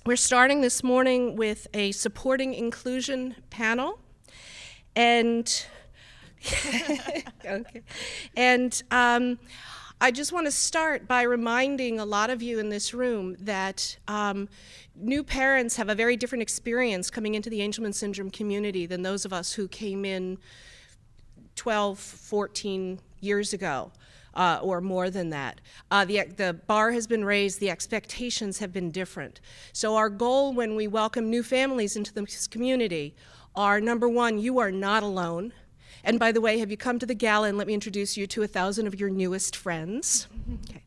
We're starting this morning with a supporting inclusion panel, and okay. And I just want to start by reminding a lot of you in this room that new parents have a very different experience coming into the Angelman syndrome community than those of us who came in 12, 14 years ago. Or more than that. The bar has been raised, the expectations have been different. So our goal when we welcome new families into this community are, number one, you are not alone. And by the way, have you come to the gala? And let me introduce you to 1,000 of your newest friends. Okay.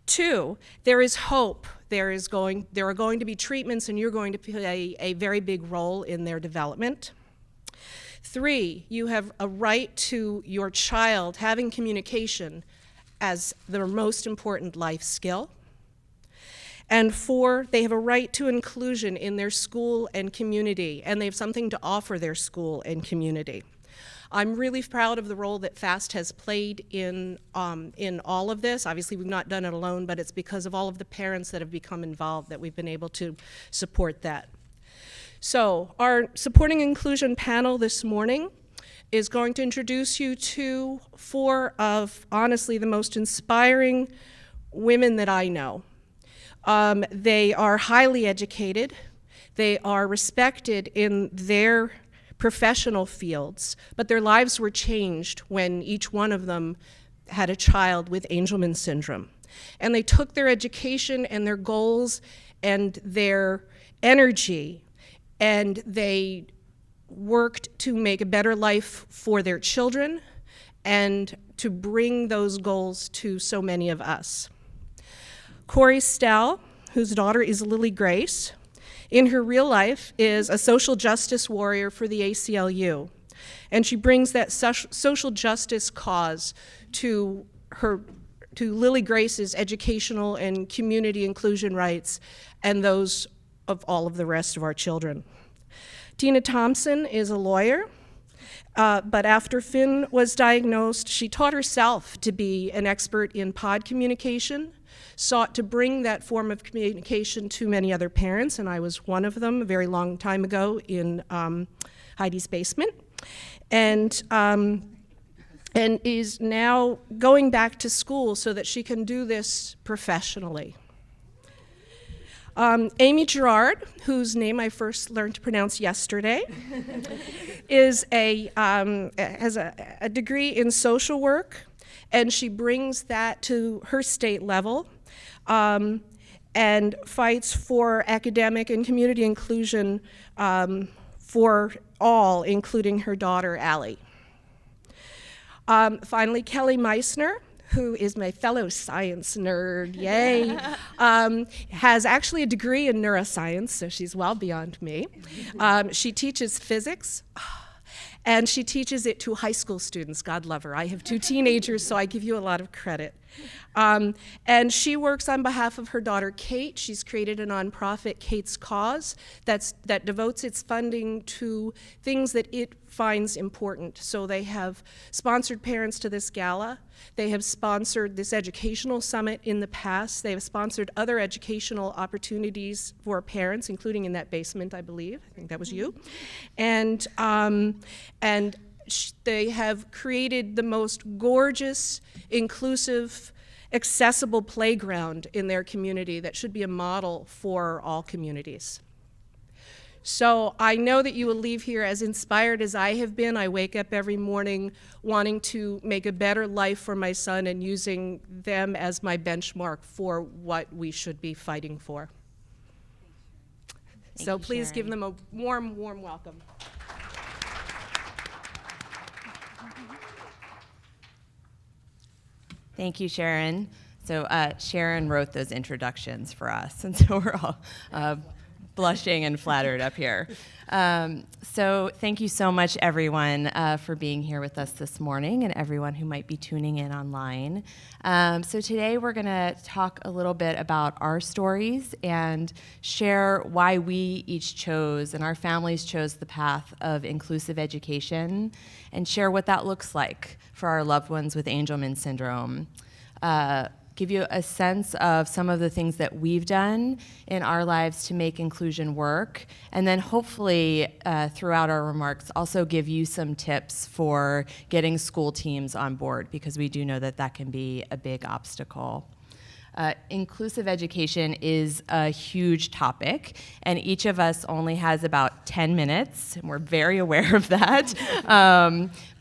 Two, there is hope. There are going to be treatments, and you're going to play a very big role in their development. Three, you have a right to your child having communication as their most important life skill. And four, they have a right to inclusion in their school and community, and they have something to offer their school and community. I'm really proud of the role that FAST has played in all of this. Obviously, we've not done it alone, but it's because of all of the parents that have become involved that we've been able to support that. So our supporting inclusion panel this morning is going to introduce you to four of, honestly, the most inspiring women that I know. They are highly educated. They are respected in their professional fields, but their lives were changed when each one of them had a child with Angelman syndrome. And they took their education and their goals and their energy, and they worked to make a better life for their children and to bring those goals to so many of us. Cori Stell, whose daughter is Lily Grace, in her real life is a social justice warrior for the ACLU, and she brings that social justice cause to Lily Grace's educational and community inclusion rights and those of all of the rest of our children. Tina Thompson is a lawyer, but after Finn was diagnosed, she taught herself to be an expert in pod communication, sought to bring that form of communication to many other parents, and I was one of them a very long time ago in Heidi's basement, and is now going back to school so that she can do this professionally. Amy Girouard, whose name I first learned to pronounce yesterday, has a degree in social work, and she brings that to her state level and fights for academic and community inclusion for all, including her daughter, Allie. Finally, Kelly Meissner, who is my fellow science nerd, yay, has actually a degree in neuroscience, so she's well beyond me. She teaches physics, and she teaches it to high school students. God love her. I have two teenagers, so I give you a lot of credit. And she works on behalf of her daughter, Kate. She's created a nonprofit, Kate's Cause, that devotes its funding to things that it finds important. So they have sponsored parents to this gala. They have sponsored this educational summit in the past. They have sponsored other educational opportunities for parents, including in that basement, I believe. I think that was you. And they have created the most gorgeous, inclusive, accessible playground in their community that should be a model for all communities. So I know that you will leave here as inspired as I have been. I wake up every morning wanting to make a better life for my son and using them as my benchmark for what we should be fighting for. So please give them a warm, warm welcome. Thank you, Sharon. So Sharon wrote those introductions for us, and so we're all blushing and flattered up here. So thank you so much, everyone, for being here with us this morning, and everyone who might be tuning in online. So today we're going to talk a little bit about our stories and share why we each chose and our families chose the path of inclusive education, and share what that looks like for our loved ones with Angelman syndrome. give you a sense of some of the things that we've done in our lives to make inclusion work, and then hopefully throughout our remarks also give you some tips for getting school teams on board, because we do know that that can be a big obstacle. Inclusive education is a huge topic, and each of us only has about 10 minutes, and we're very aware of that.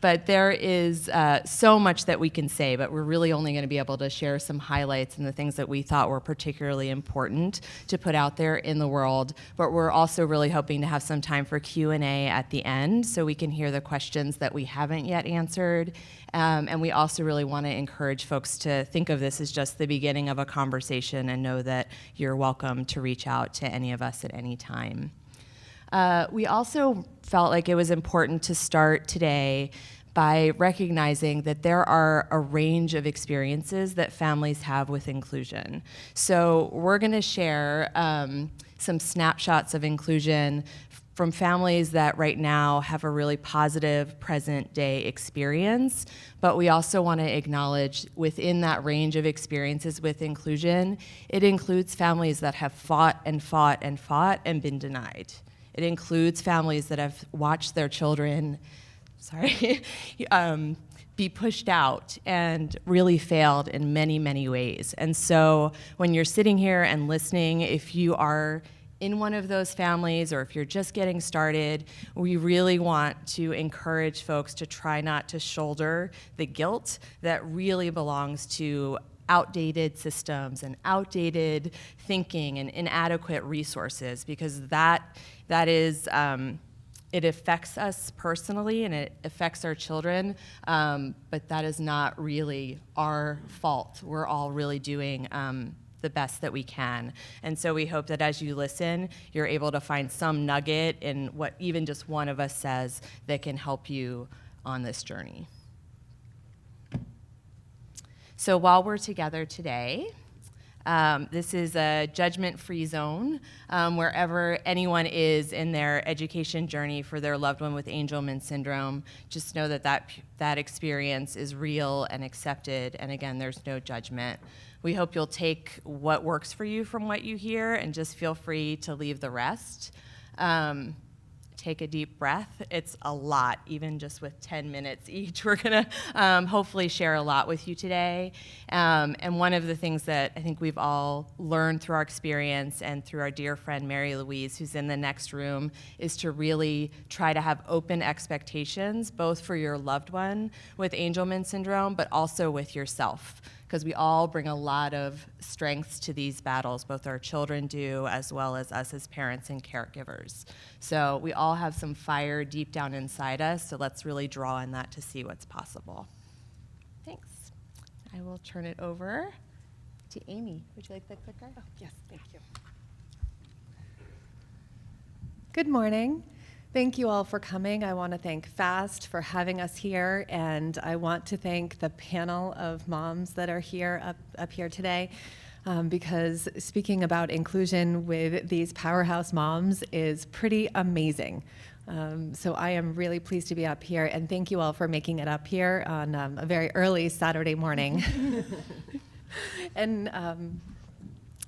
But there is so much that we can say, but we're really only going to be able to share some highlights and the things that we thought were particularly important to put out there in the world. But we're also really hoping to have some time for Q&A at the end, so we can hear the questions that we haven't yet answered. And we also really want to encourage folks to think of this as just the beginning of a conversation, and know that you're welcome to reach out to any of us at any time. We also felt like it was important to start today by recognizing that there are a range of experiences that families have with inclusion. So we're going to share some snapshots of inclusion from families that right now have a really positive present day experience, but we also want to acknowledge within that range of experiences with inclusion, it includes families that have fought and fought and fought and been denied. It includes families that have watched their children, be pushed out and really failed in many, many ways. And so when you're sitting here and listening, if you are in one of those families, or if you're just getting started, we really want to encourage folks to try not to shoulder the guilt that really belongs to outdated systems and outdated thinking and inadequate resources, because that is, it affects us personally and it affects our children, but that is not really our fault. We're all really doing the best that we can. And so we hope that as you listen, you're able to find some nugget in what even just one of us says that can help you on this journey. So while we're together today, this is a judgment-free zone wherever anyone is in their education journey for their loved one with Angelman syndrome. Just know that that experience is real and accepted, and again, there's no judgment. We hope you'll take what works for you from what you hear and just feel free to leave the rest. Take a deep breath. It's a lot, even just with 10 minutes each. We're gonna hopefully share a lot with you today. And one of the things that I think we've all learned through our experience and through our dear friend Mary Louise, who's in the next room, is to really try to have open expectations, both for your loved one with Angelman syndrome, but also with yourself, because we all bring a lot of strengths to these battles, both our children do, as well as us as parents and caregivers. So we all have some fire deep down inside us, so let's really draw on that to see what's possible. Thanks. I will turn it over to Amy. Would you like the clicker? Oh, yes, thank you. Good morning. Thank you all for coming. I want to thank FAST for having us here, and I want to thank the panel of moms that are here up here today, because speaking about inclusion with these powerhouse moms is pretty amazing. So I am really pleased to be up here, and thank you all for making it up here on a very early Saturday morning. And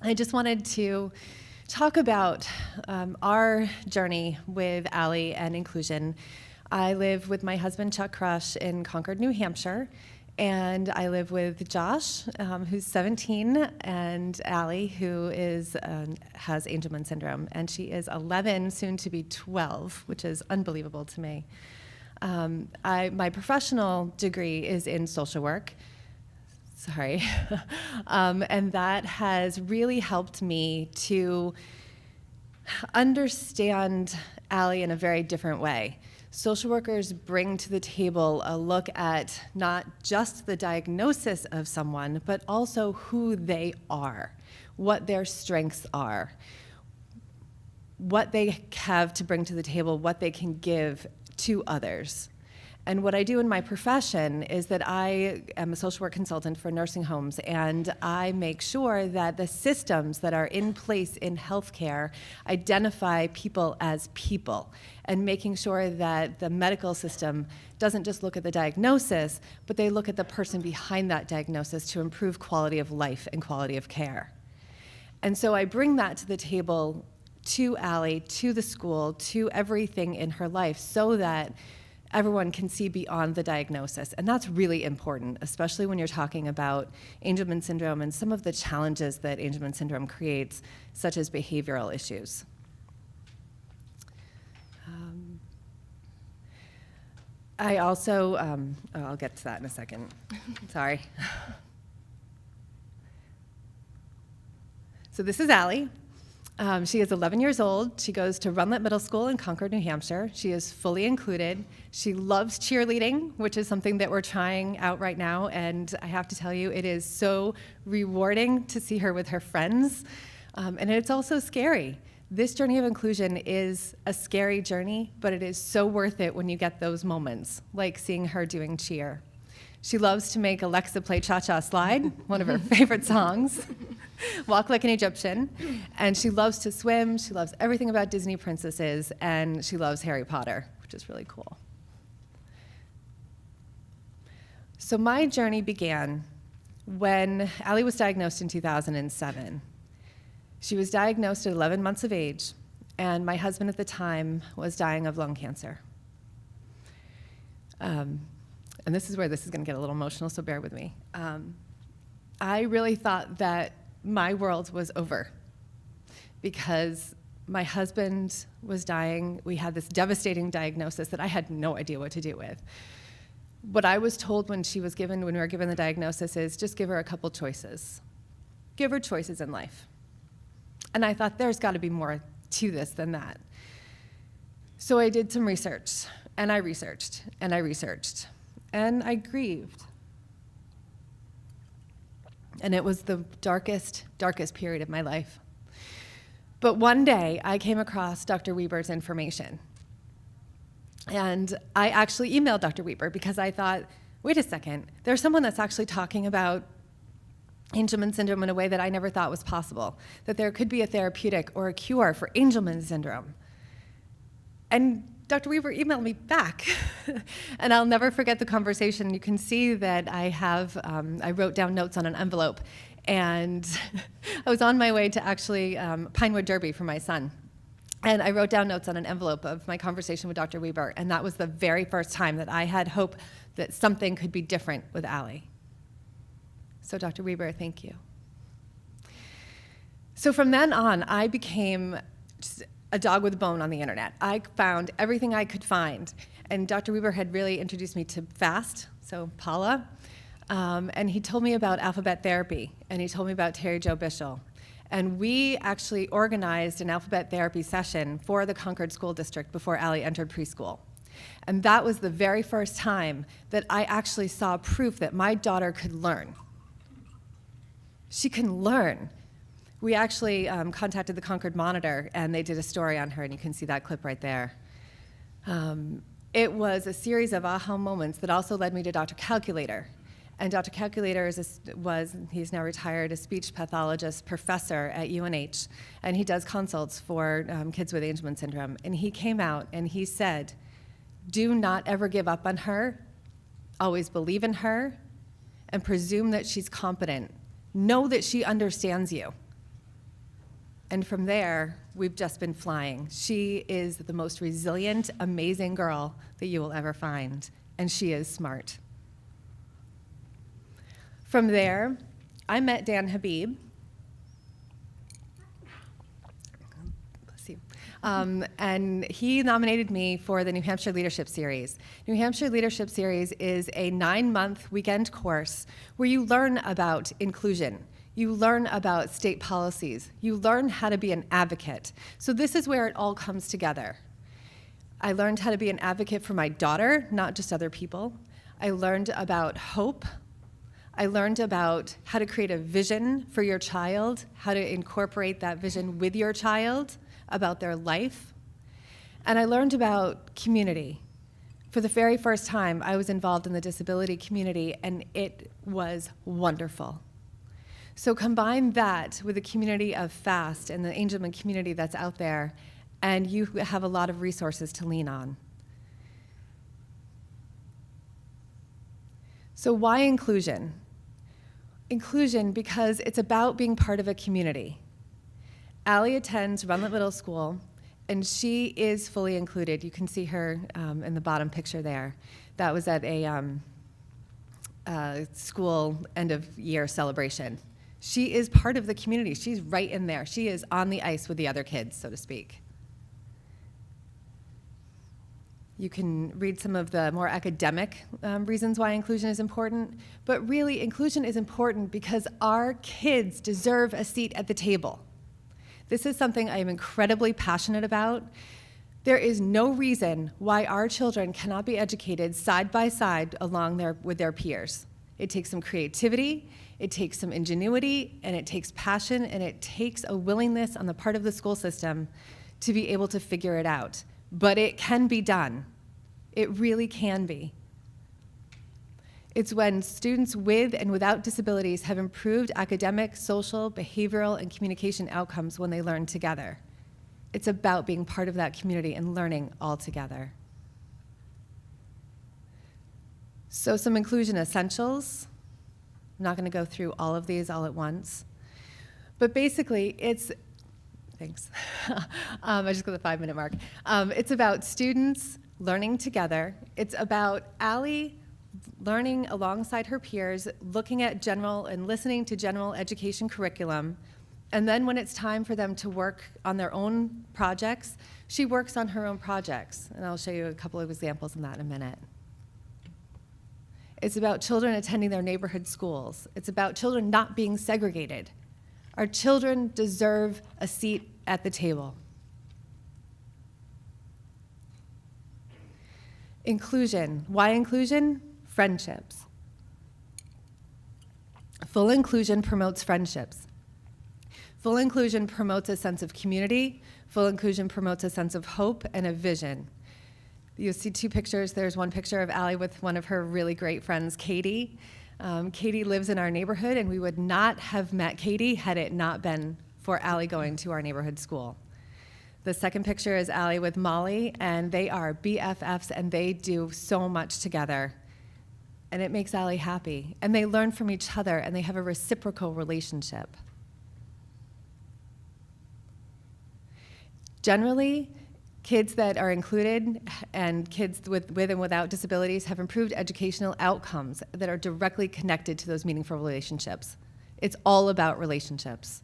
I just wanted to talk about our journey with Allie and inclusion. I live with my husband, Chuck Crush, in Concord, New Hampshire, and I live with Josh, who's 17, and Allie, who has Angelman syndrome, and she is 11, soon to be 12, which is unbelievable to me. My professional degree is in social work. Sorry. And that has really helped me to understand Allie in a very different way. Social workers bring to the table a look at not just the diagnosis of someone, but also who they are, what their strengths are, what they have to bring to the table, what they can give to others. And what I do in my profession is that I am a social work consultant for nursing homes, and I make sure that the systems that are in place in healthcare identify people as people, and making sure that the medical system doesn't just look at the diagnosis, but they look at the person behind that diagnosis to improve quality of life and quality of care. And so I bring that to the table, to Allie, to the school, to everything in her life, so that everyone can see beyond the diagnosis. And that's really important, especially when you're talking about Angelman syndrome and some of the challenges that Angelman syndrome creates, such as behavioral issues. I also, I'll get to that in a second. Sorry. So this is Allie. She is 11 years old. She goes to Runlet Middle School in Concord, New Hampshire. She is fully included. She loves cheerleading, which is something that we're trying out right now. And I have to tell you, it is so rewarding to see her with her friends. And it's also scary. This journey of inclusion is a scary journey, but it is so worth it when you get those moments, like seeing her doing cheer. She loves to make Alexa play Cha-Cha Slide, one of her favorite songs, Walk Like an Egyptian, and she loves to swim. She loves everything about Disney princesses, and she loves Harry Potter, which is really cool. So my journey began when Allie was diagnosed in 2007. She was diagnosed at 11 months of age, and my husband at the time was dying of lung cancer. And this is where this is going to get a little emotional, so bear with me. I really thought that my world was over because my husband was dying. We had this devastating diagnosis that I had no idea what to do with. What I was told when we were given the diagnosis is just give her a couple choices. Give her choices in life. And I thought there's got to be more to this than that. So I did some research, and I researched, and I researched. And I grieved. And it was the darkest, darkest period of my life. But one day, I came across Dr. Weber's information. And I actually emailed Dr. Weber because I thought, wait a second, there's someone that's actually talking about Angelman syndrome in a way that I never thought was possible, that there could be a therapeutic or a cure for Angelman syndrome. And Dr. Weber emailed me back, and I'll never forget the conversation. You can see that I wrote down notes on an envelope, and I was on my way to actually Pinewood Derby for my son. And I wrote down notes on an envelope of my conversation with Dr. Weber, and that was the very first time that I had hope that something could be different with Allie. So Dr. Weber, thank you. So from then on, I became just a dog with a bone on the internet. I found everything I could find. And Dr. Weber had really introduced me to FAST, so Paula, and he told me about alphabet therapy, and he told me about Terry Jo Bishel. And we actually organized an alphabet therapy session for the Concord School District before Allie entered preschool. And that was the very first time that I actually saw proof that my daughter could learn. She can learn. We actually contacted the Concord Monitor, and they did a story on her, and you can see that clip right there. It was a series of aha moments that also led me to Dr. Calculator. And Dr. Calculator he's now retired, a speech pathologist professor at UNH, and he does consults for kids with Angelman syndrome. And he came out and he said, do not ever give up on her, always believe in her, and presume that she's competent. Know that she understands you. And from there, we've just been flying. She is the most resilient, amazing girl that you will ever find, and she is smart. From there, I met Dan Habib. Bless you. And he nominated me for the New Hampshire Leadership Series. New Hampshire Leadership Series is a 9-month weekend course where you learn about inclusion. You learn about state policies. You learn how to be an advocate. So this is where it all comes together. I learned how to be an advocate for my daughter, not just other people. I learned about hope. I learned about how to create a vision for your child, how to incorporate that vision with your child, about their life. And I learned about community. For the very first time, I was involved in the disability community, and it was wonderful. So combine that with the community of FAST and the Angelman community that's out there, and you have a lot of resources to lean on. So why inclusion? Inclusion because it's about being part of a community. Allie attends Runlet Middle School, and she is fully included. You can see her in the bottom picture there. That was at a school end of year celebration. She is part of the community. She's right in there. She is on the ice with the other kids, so to speak. You can read some of the more academic reasons why inclusion is important, but really inclusion is important because our kids deserve a seat at the table. This is something I am incredibly passionate about. There is no reason why our children cannot be educated side by side with their peers. It takes some creativity, it takes some ingenuity, and it takes passion, and it takes a willingness on the part of the school system to be able to figure it out. But it can be done. It really can be. It's when students with and without disabilities have improved academic, social, behavioral, and communication outcomes when they learn together. It's about being part of that community and learning all together. So some inclusion essentials. I'm not going to go through all of these all at once. But basically, thanks. I just got the 5-minute mark. It's about students learning together. It's about Allie learning alongside her peers, looking at general and listening to general education curriculum. And then when it's time for them to work on their own projects, she works on her own projects. And I'll show you a couple of examples of that in a minute. It's about children attending their neighborhood schools. It's about children not being segregated. Our children deserve a seat at the table. Inclusion. Why inclusion? Friendships. Full inclusion promotes friendships. Full inclusion promotes a sense of community. Full inclusion promotes a sense of hope and a vision. You'll see two pictures. There's one picture of Allie with one of her really great friends, Katie. Katie lives in our neighborhood, and we would not have met Katie had it not been for Allie going to our neighborhood school. The second picture is Allie with Molly, and they are BFFs, and they do so much together. And it makes Allie happy. And they learn from each other, and they have a reciprocal relationship. Generally, kids that are included and kids with and without disabilities have improved educational outcomes that are directly connected to those meaningful relationships. It's all about relationships.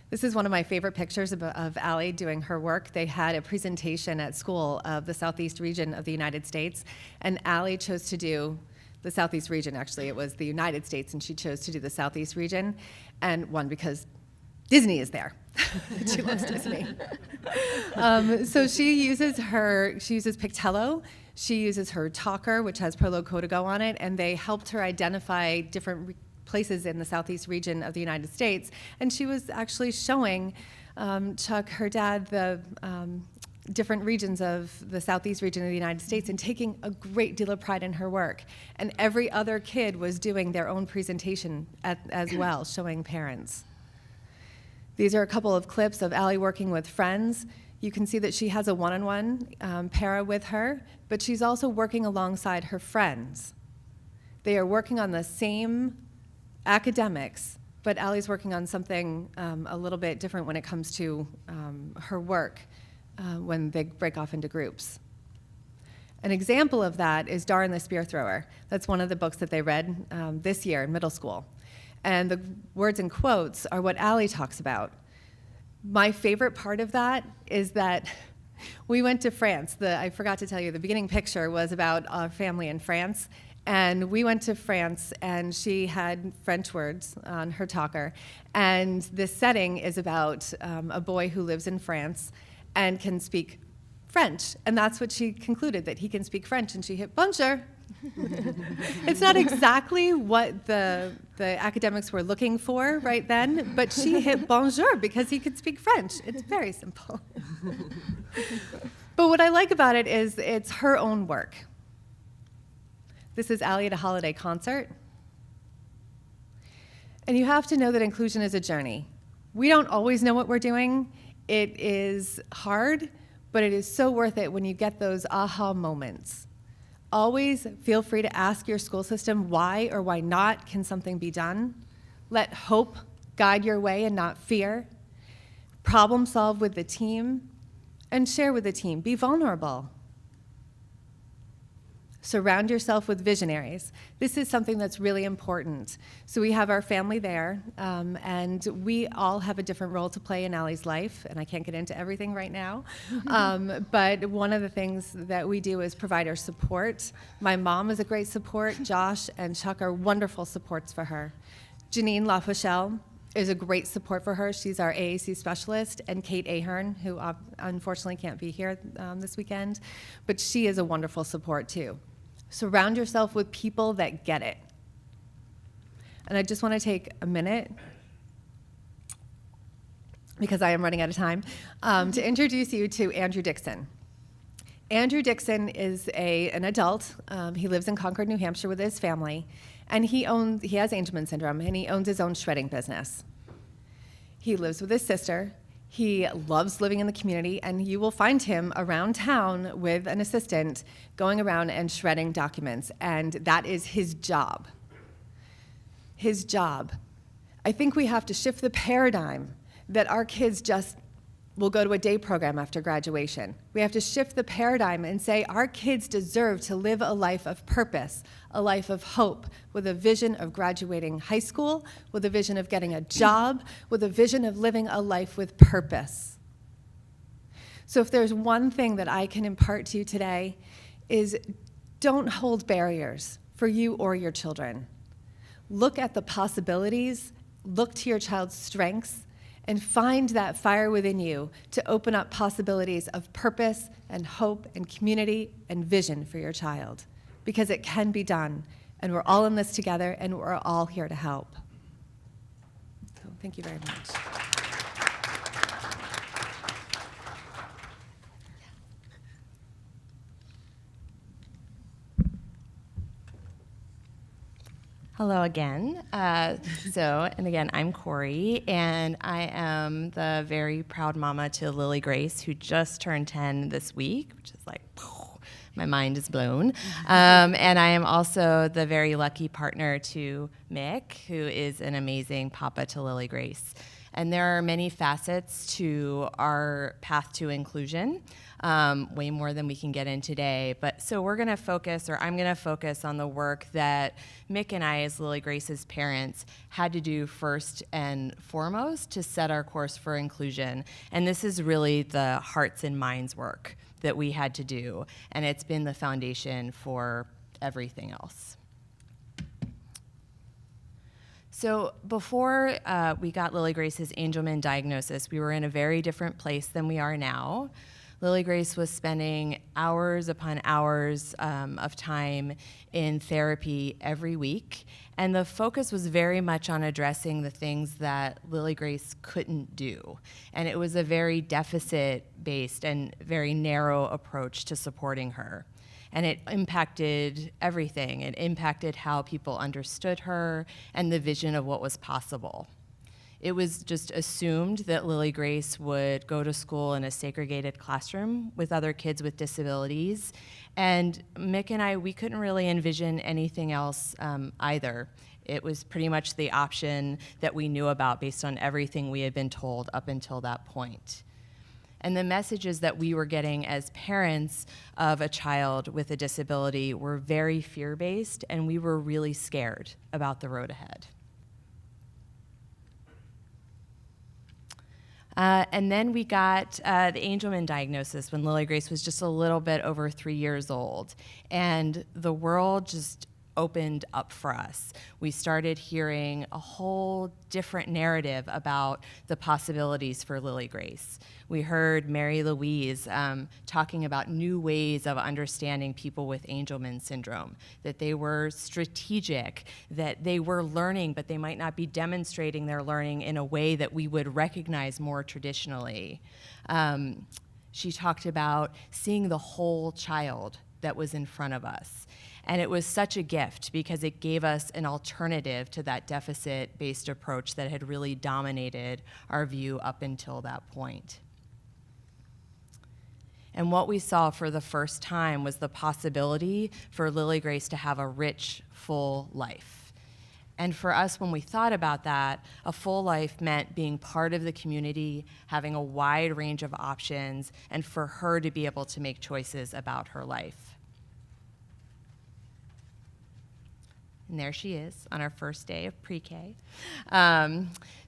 This is one of my favorite pictures of Allie doing her work. They had a presentation at school of the Southeast region of the United States, and Allie chose to do the Southeast region. Actually, it was the United States, and she chose to do the Southeast region, and one, because Disney is there. She loves Disney. So she uses Pictello. She uses her talker, which has Prolo Codigo on it, and they helped her identify different places in the Southeast region of the United States. And she was actually showing Chuck, her dad, the different regions of the Southeast region of the United States and taking a great deal of pride in her work. And every other kid was doing their own presentation as well, showing parents. These are a couple of clips of Allie working with friends. You can see that she has a one-on-one para with her, but she's also working alongside her friends. They are working on the same academics, but Allie's working on something a little bit different when it comes to her work when they break off into groups. An example of that is Dar and the Spear Thrower. That's one of the books that they read this year in middle school. And the words and quotes are what Allie talks about. My favorite part of that is that we went to France. I forgot to tell you, the beginning picture was about our family in France. And we went to France, and she had French words on her talker. And this setting is about a boy who lives in France and can speak French. And that's what she concluded, that he can speak French. And she hit bonjour. It's not exactly what the academics were looking for right then, but she hit bonjour because he could speak French. It's very simple. But what I like about it is it's her own work. This is Allie at a holiday concert. And you have to know that inclusion is a journey. We don't always know what we're doing. It is hard, but it is so worth it when you get those aha moments. Always feel free to ask your school system why or why not can something be done. Let hope guide your way and not fear. Problem solve with the team and share with the team. Be vulnerable. Surround yourself with visionaries. This is something that's really important. So we have our family there, and we all have a different role to play in Allie's life, and I can't get into everything right now. But one of the things that we do is provide her support. My mom is a great support. Josh and Chuck are wonderful supports for her. Janine LaFochelle is a great support for her. She's our AAC specialist, and Kate Ahern, who unfortunately can't be here this weekend, but she is a wonderful support too. Surround yourself with people that get it. And I just want to take a minute, because I am running out of time, to introduce you to Andrew Dixon. Andrew Dixon is an adult. He lives in Concord, New Hampshire with his family, and he has Angelman syndrome, and he owns his own shredding business. He lives with his sister. He loves living in the community, and you will find him around town with an assistant going around and shredding documents, and that is his job. His job. I think we have to shift the paradigm that our kids just will go to a day program after graduation. We have to shift the paradigm and say our kids deserve to live a life of purpose, a life of hope, with a vision of graduating high school, with a vision of getting a job, with a vision of living a life with purpose. So if there's one thing that I can impart to you today is don't hold barriers for you or your children. Look at the possibilities, look to your child's strengths, and find that fire within you to open up possibilities of purpose and hope and community and vision for your child. Because it can be done, and we're all in this together, and we're all here to help. So thank you very much. Hello again. And again, I'm Cori, and I am the very proud mama to Lily Grace, who just turned 10 this week, which is like, my mind is blown. And I am also the very lucky partner to Mick, who is an amazing papa to Lily Grace. And there are many facets to our path to inclusion, way more than we can get in today. But so I'm going to focus on the work that Mick and I, as Lily Grace's parents, had to do first and foremost to set our course for inclusion. And this is really the hearts and minds work that we had to do. And it's been the foundation for everything else. So before we got Lily Grace's Angelman diagnosis, we were in a very different place than we are now. Lily Grace was spending hours upon hours of time in therapy every week, and the focus was very much on addressing the things that Lily Grace couldn't do. And it was a very deficit-based and very narrow approach to supporting her. And it impacted everything. It impacted how people understood her and the vision of what was possible. It was just assumed that Lily Grace would go to school in a segregated classroom with other kids with disabilities. And Mick and I, we couldn't really envision anything else either. It was pretty much the option that we knew about based on everything we had been told up until that point. And the messages that we were getting as parents of a child with a disability were very fear-based, and we were really scared about the road ahead. And then we got the Angelman diagnosis when Lily Grace was just a little bit over 3 years old. And the world just opened up for us. We started hearing a whole different narrative about the possibilities for Lily Grace. We heard Mary Louise talking about new ways of understanding people with Angelman syndrome, that they were strategic, that they were learning, but they might not be demonstrating their learning in a way that we would recognize more traditionally. She talked about seeing the whole child that was in front of us. And it was such a gift because it gave us an alternative to that deficit-based approach that had really dominated our view up until that point. And what we saw for the first time was the possibility for Lily Grace to have a rich, full life. And for us, when we thought about that, a full life meant being part of the community, having a wide range of options, and for her to be able to make choices about her life. And there she is on our first day of pre-K.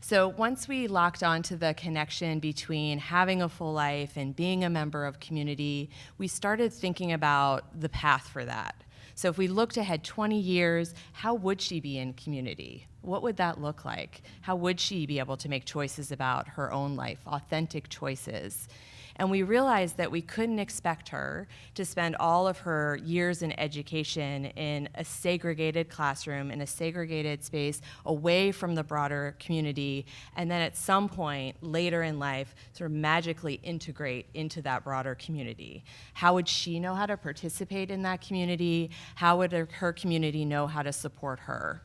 So once we locked onto the connection between having a full life and being a member of community, we started thinking about the path for that. So if we looked ahead 20 years, how would she be in community? What would that look like? How would she be able to make choices about her own life, authentic choices? And we realized that we couldn't expect her to spend all of her years in education in a segregated classroom, in a segregated space, away from the broader community, and then at some point later in life sort of magically integrate into that broader community. How would she know how to participate in that community? How would her community know how to support her?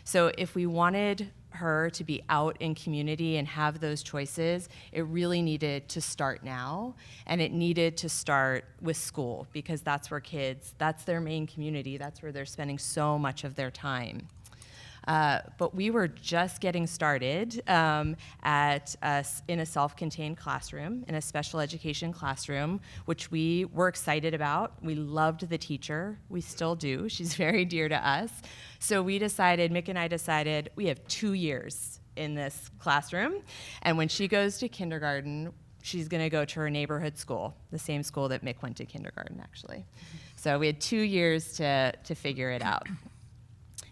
So if we wanted her to be out in community and have those choices, it really needed to start now, and it needed to start with school, because that's where kids, that's their main community, that's where they're spending so much of their time. But we were just getting started in a self-contained classroom, in a special education classroom, which we were excited about. We loved the teacher. We still do. She's very dear to us. So we decided, Mick and I decided, we have 2 years in this classroom, and when she goes to kindergarten, she's going to go to her neighborhood school, the same school that Mick went to kindergarten, actually. So we had 2 years to figure it out.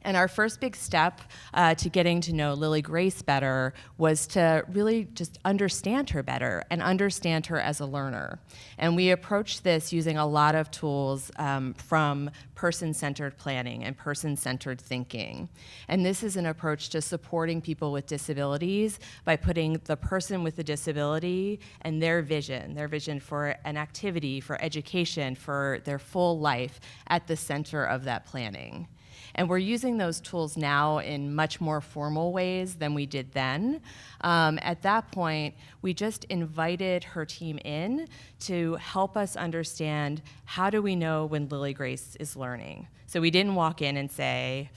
And our first big step to getting to know Lily Grace better was to really just understand her better and understand her as a learner. And we approached this using a lot of tools from person-centered planning and person-centered thinking. And this is an approach to supporting people with disabilities by putting the person with the disability and their vision for an activity, for education, for their full life at the center of that planning. And we're using those tools now in much more formal ways than we did then. At that point, we just invited her team in to help us understand, how do we know when Lily Grace is learning? So we didn't walk in and say,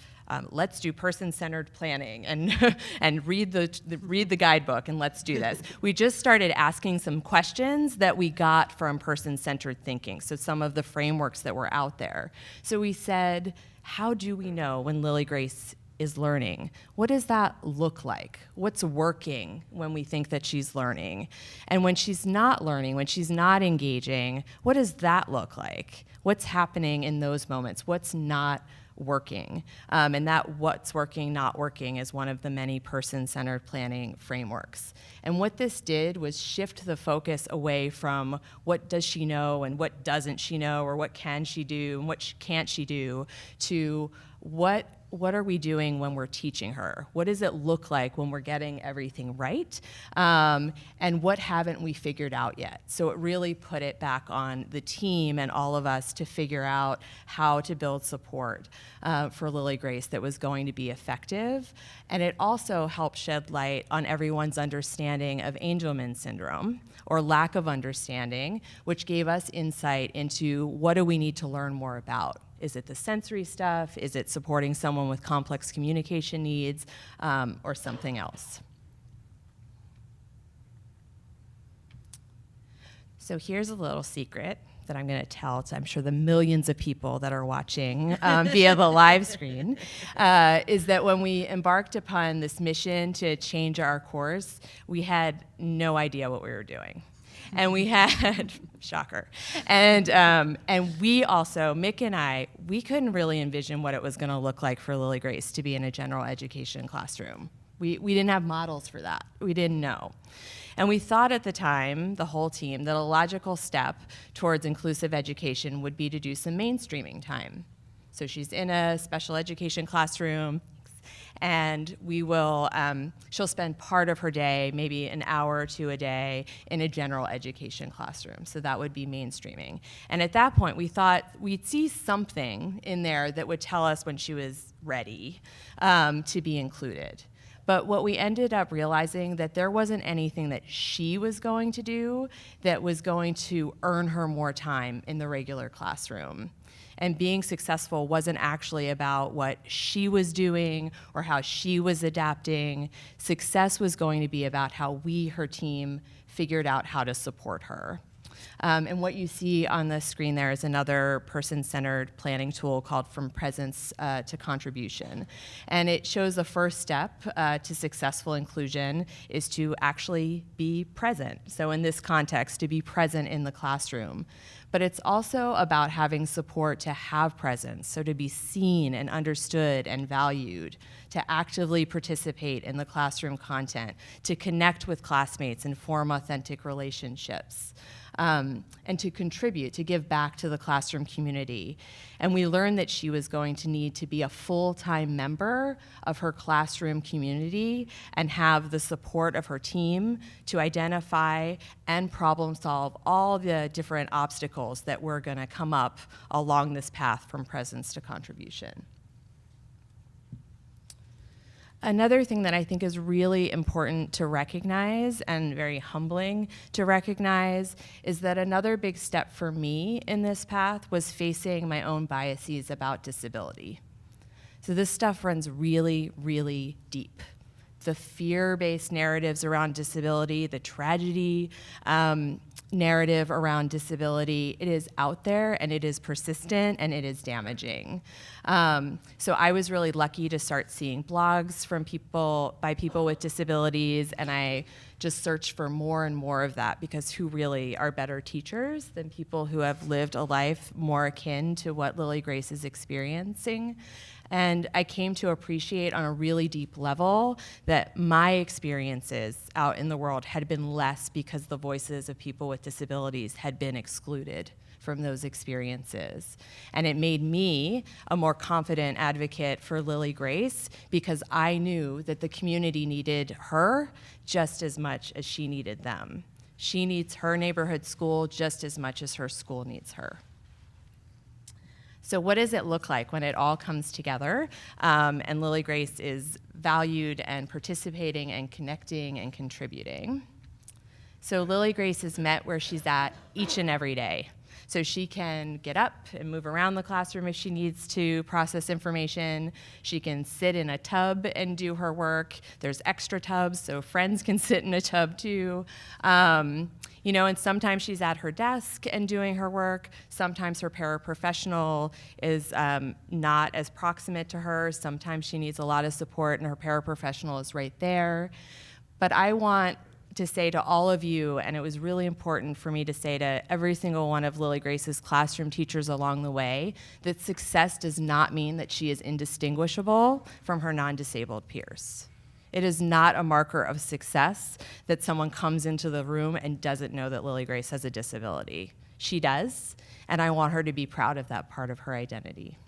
let's do person-centered planning and read the guidebook and let's do this. We just started asking some questions that we got from person-centered thinking, so some of the frameworks that were out there. So we said, how do we know when Lily Grace is learning? What does that look like? What's working when we think that she's learning? And when she's not learning, when she's not engaging, what does that look like? What's happening in those moments? What's not working? And that what's working, not working is one of the many person-centered planning frameworks. And what this did was shift the focus away from what does she know and what doesn't she know, or what can she do and what can't she do, to what are we doing when we're teaching her? What does it look like when we're getting everything right? And what haven't we figured out yet? So it really put it back on the team and all of us to figure out how to build support for Lily Grace that was going to be effective. And it also helped shed light on everyone's understanding of Angelman syndrome, or lack of understanding, which gave us insight into what do we need to learn more about. Is it the sensory stuff? Is it supporting someone with complex communication needs, or something else? So here's a little secret that I'm going to tell to, I'm sure, the millions of people that are watching via the live screen, is that when we embarked upon this mission to change our course, we had no idea what we were doing. And we had, shocker, and we also, Mick and I, we couldn't really envision what it was going to look like for Lily Grace to be in a general education classroom. We didn't have models for that. We didn't know. And we thought at the time, the whole team, that a logical step towards inclusive education would be to do some mainstreaming time. So she's in a special education classroom, and she'll spend part of her day, maybe an hour or two a day, in a general education classroom. So that would be mainstreaming. And at that point, we thought we'd see something in there that would tell us when she was ready to be included. But what we ended up realizing that there wasn't anything that she was going to do that was going to earn her more time in the regular classroom. And being successful wasn't actually about what she was doing or how she was adapting. Success was going to be about how we, her team, figured out how to support her. And what you see on the screen there is another person-centered planning tool called From Presence to Contribution. And it shows the first step to successful inclusion is to actually be present. So in this context, to be present in the classroom. But it's also about having support to have presence, so to be seen and understood and valued, to actively participate in the classroom content, to connect with classmates and form authentic relationships. And to contribute, to give back to the classroom community. And we learned that she was going to need to be a full-time member of her classroom community and have the support of her team to identify and problem solve all the different obstacles that were going to come up along this path from presence to contribution. Another thing that I think is really important to recognize and very humbling to recognize is that another big step for me in this path was facing my own biases about disability. So this stuff runs really, really deep. The fear-based narratives around disability, the tragedy narrative around disability, it is out there and it is persistent and it is damaging. So I was really lucky to start seeing blogs from by people with disabilities, and I just searched for more and more of that, because who really are better teachers than people who have lived a life more akin to what Lily Grace is experiencing? And I came to appreciate on a really deep level that my experiences out in the world had been less because the voices of people with disabilities had been excluded from those experiences. And it made me a more confident advocate for Lily Grace, because I knew that the community needed her just as much as she needed them. She needs her neighborhood school just as much as her school needs her. So what does it look like when it all comes together and Lily Grace is valued and participating and connecting and contributing? So Lily Grace is met where she's at each and every day. So she can get up and move around the classroom if she needs to process information. She can sit in a tub and do her work. There's extra tubs, so friends can sit in a tub too. And sometimes she's at her desk and doing her work. Sometimes her paraprofessional is not as proximate to her. Sometimes she needs a lot of support and her paraprofessional is right there. But I want to say to all of you, and it was really important for me to say to every single one of Lily Grace's classroom teachers along the way, that success does not mean that she is indistinguishable from her non-disabled peers. It is not a marker of success that someone comes into the room and doesn't know that Lily Grace has a disability. She does, and I want her to be proud of that part of her identity.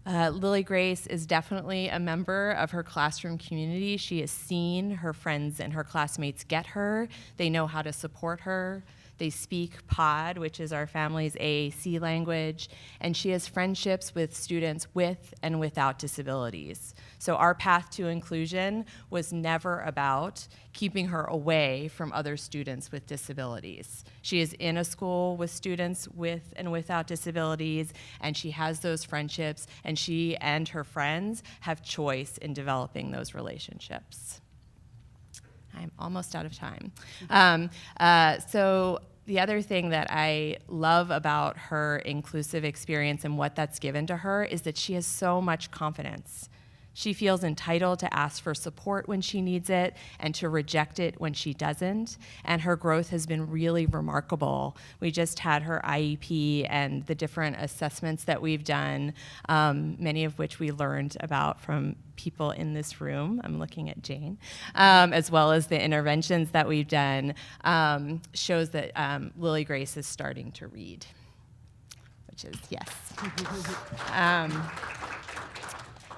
Lily Grace is definitely a member of her classroom community. She has seen her friends and her classmates get her. They know how to support her. They speak POD, which is our family's AAC language, and she has friendships with students with and without disabilities. So our path to inclusion was never about keeping her away from other students with disabilities. She is in a school with students with and without disabilities, and she has those friendships, and she and her friends have choice in developing those relationships. I'm almost out of time. So the other thing that I love about her inclusive experience and what that's given to her is that she has so much confidence. She feels entitled to ask for support when she needs it and to reject it when she doesn't. And her growth has been really remarkable. We just had her IEP and the different assessments that we've done, many of which we learned about from people in this room. I'm looking at Jane, as well as the interventions that we've done, shows that Lily Grace is starting to read, speeches, yes.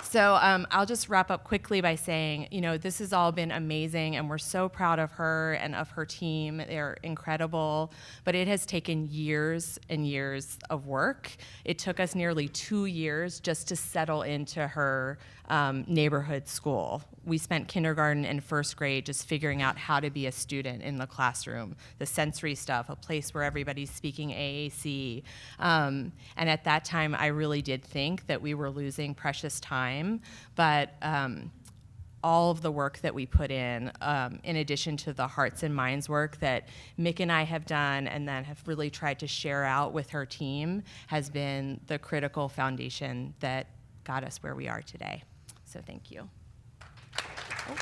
So I'll just wrap up quickly by saying, this has all been amazing, and we're so proud of her and of her team. They're incredible, but it has taken years and years of work. It took us nearly 2 years just to settle into her neighborhood school. We spent kindergarten and first grade just figuring out how to be a student in the classroom, the sensory stuff, a place where everybody's speaking AAC. And at that time, I really did think that we were losing precious time, but all of the work that we put in addition to the hearts and minds work that Mick and I have done and then have really tried to share out with her team, has been the critical foundation that got us where we are today. So thank you. I'm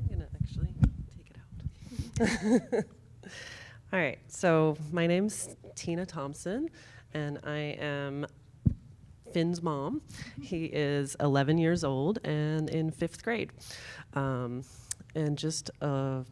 gonna actually take it out. All right, so my name's Tina Thompson, and I am Finn's mom. He is 11 years old and in 5th grade. And just a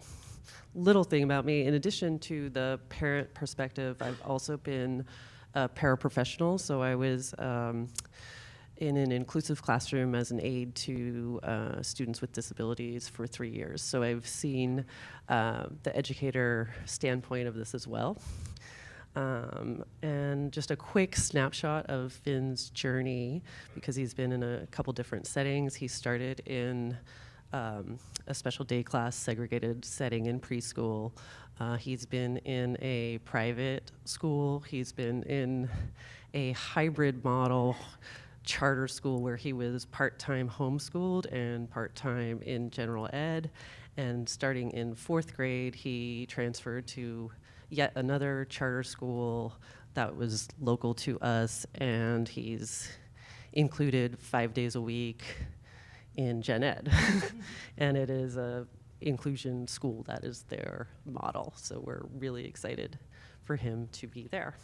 little thing about me, in addition to the parent perspective, I've also been a paraprofessional. So I was in an inclusive classroom as an aide to students with disabilities for 3 years. So I've seen the educator standpoint of this as well. And just a quick snapshot of Finn's journey, because he's been in a couple different settings. He started in a special day class segregated setting in preschool. He's been in a private school. He's been in a hybrid model charter school where he was part-time homeschooled and part-time in general ed. And starting in 4th grade, he transferred to yet another charter school that was local to us, and he's included 5 days a week in gen ed. And it is a inclusion school that is their model, so we're really excited for him to be there.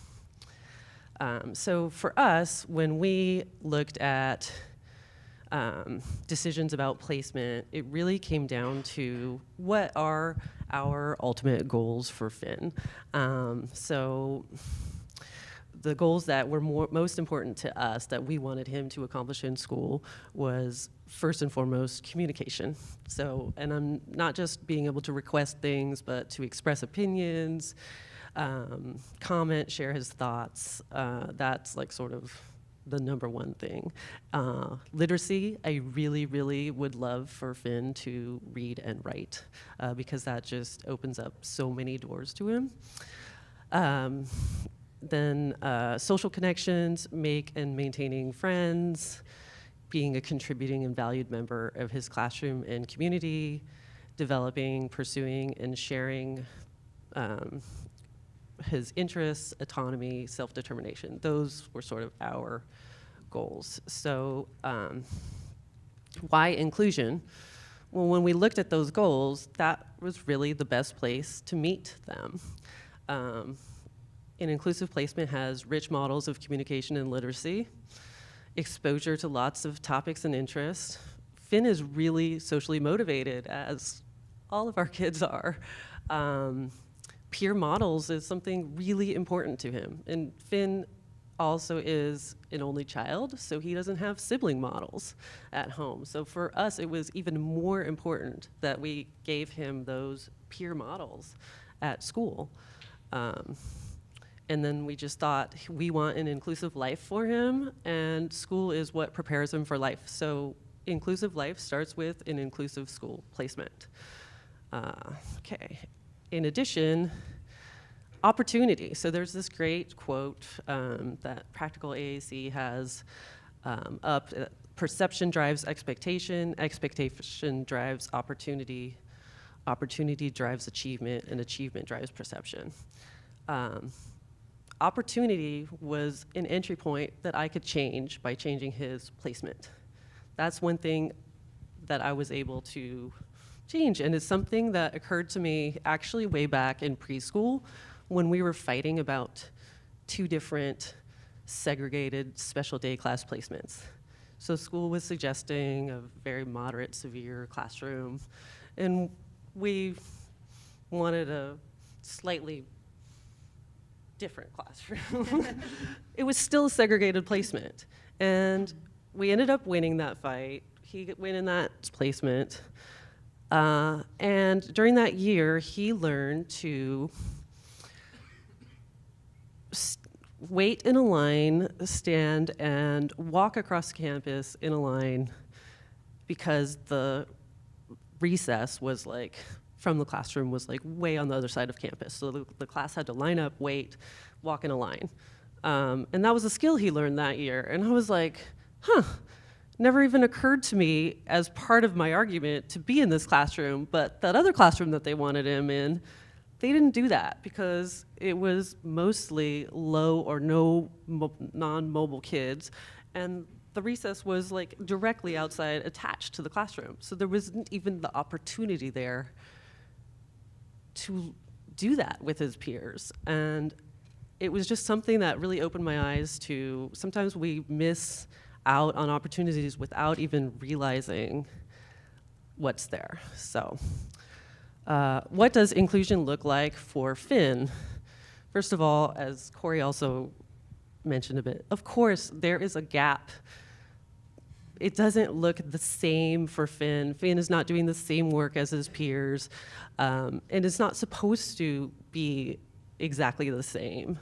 So for us, when we looked at decisions about placement, it really came down to what are our ultimate goals for Finn. So the goals that were most important to us that we wanted him to accomplish in school was first and foremost communication. So, and I'm not just being able to request things, but to express opinions, comment, share his thoughts. That's like sort of the number one thing. Literacy, I really, really would love for Finn to read and write because that just opens up so many doors to him. Then social connections, make and maintaining friends, being a contributing and valued member of his classroom and community, developing, pursuing, and sharing his interests, autonomy, self-determination. Those were sort of our goals. So why inclusion? Well, when we looked at those goals, that was really the best place to meet them. An inclusive placement has rich models of communication and literacy, exposure to lots of topics and interests. Finn is really socially motivated, as all of our kids are. Peer models is something really important to him. And Finn also is an only child, so he doesn't have sibling models at home. So for us, it was even more important that we gave him those peer models at school. And then we just thought, we want an inclusive life for him, and school is what prepares him for life. So inclusive life starts with an inclusive school placement. Okay. In addition, opportunity. So there's this great quote that Practical AAC has up. Perception drives expectation, expectation drives opportunity, opportunity drives achievement, and achievement drives perception. Opportunity was an entry point that I could change by changing his placement. That's one thing that I was able to change, and it's something that occurred to me actually way back in preschool when we were fighting about 2 different segregated special day class placements. So school was suggesting a very moderate, severe classroom, and we wanted a slightly different classroom. It was still a segregated placement, and we ended up winning that fight. He went in that placement, and during that year, he learned to wait in a line, stand, and walk across campus in a line because the recess was like, from the classroom was like way on the other side of campus. So the class had to line up, wait, walk in a line. And that was a skill he learned that year. And I was like, never even occurred to me as part of my argument to be in this classroom, but that other classroom that they wanted him in, they didn't do that because it was mostly low or no non-mobile kids, and the recess was like directly outside, attached to the classroom. So there wasn't even the opportunity there to do that with his peers. And it was just something that really opened my eyes to, sometimes we miss out on opportunities without even realizing what's there. So. What does inclusion look like for Finn? First of all, as Cory also mentioned a bit, of course, there is a gap. It doesn't look the same for Finn. Finn is not doing the same work as his peers, and it's not supposed to be exactly the same.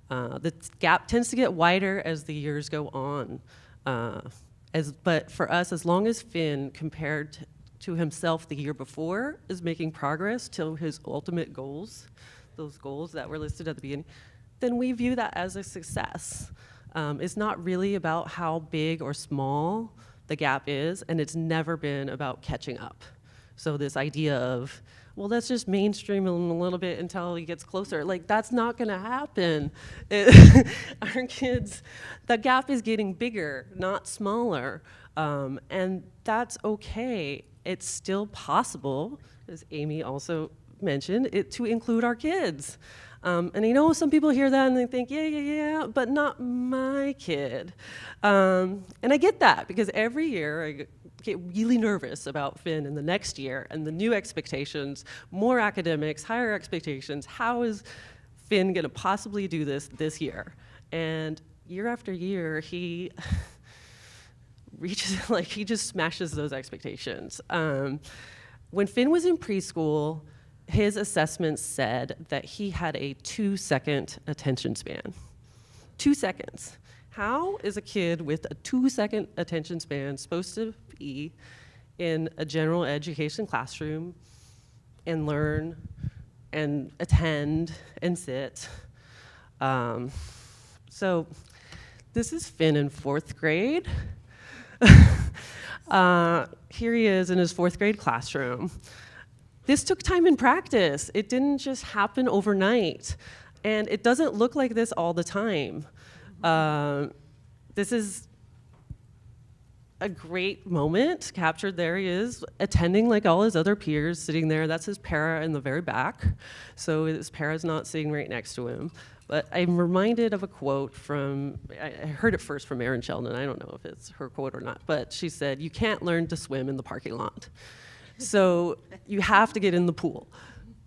The gap tends to get wider as the years go on. But for us, as long as Finn, compared to himself the year before, is making progress to his ultimate goals, those goals that were listed at the beginning, then we view that as a success. It's not really about how big or small the gap is, and it's never been about catching up. So this idea of, well, let's just mainstream him a little bit until he gets closer, like that's not gonna happen. Our kids, the gap is getting bigger, not smaller, and that's okay. It's still possible, as Amy also mentioned, to include our kids. And I know some people hear that and they think, yeah, but not my kid. And I get that, because every year I get really nervous about Finn in the next year and the new expectations, more academics, higher expectations. How is Finn gonna possibly do this year? And year after year, he reaches, like, he just smashes those expectations. When Finn was in preschool, his assessment said that he had a 2-second attention span. 2 seconds. How is a kid with a 2-second attention span supposed to be in a general education classroom and learn and attend and sit? So this is Finn in 4th grade. Here he is in his 4th grade classroom. This took time and practice. It didn't just happen overnight. And it doesn't look like this all the time. This is a great moment captured. There he is, attending like all his other peers, sitting there. That's his para in the very back. So his para's not sitting right next to him. But I'm reminded of a quote from, I heard it first from Erin Sheldon. I don't know if it's her quote or not, but she said, "You can't learn to swim in the parking lot." So you have to get in the pool.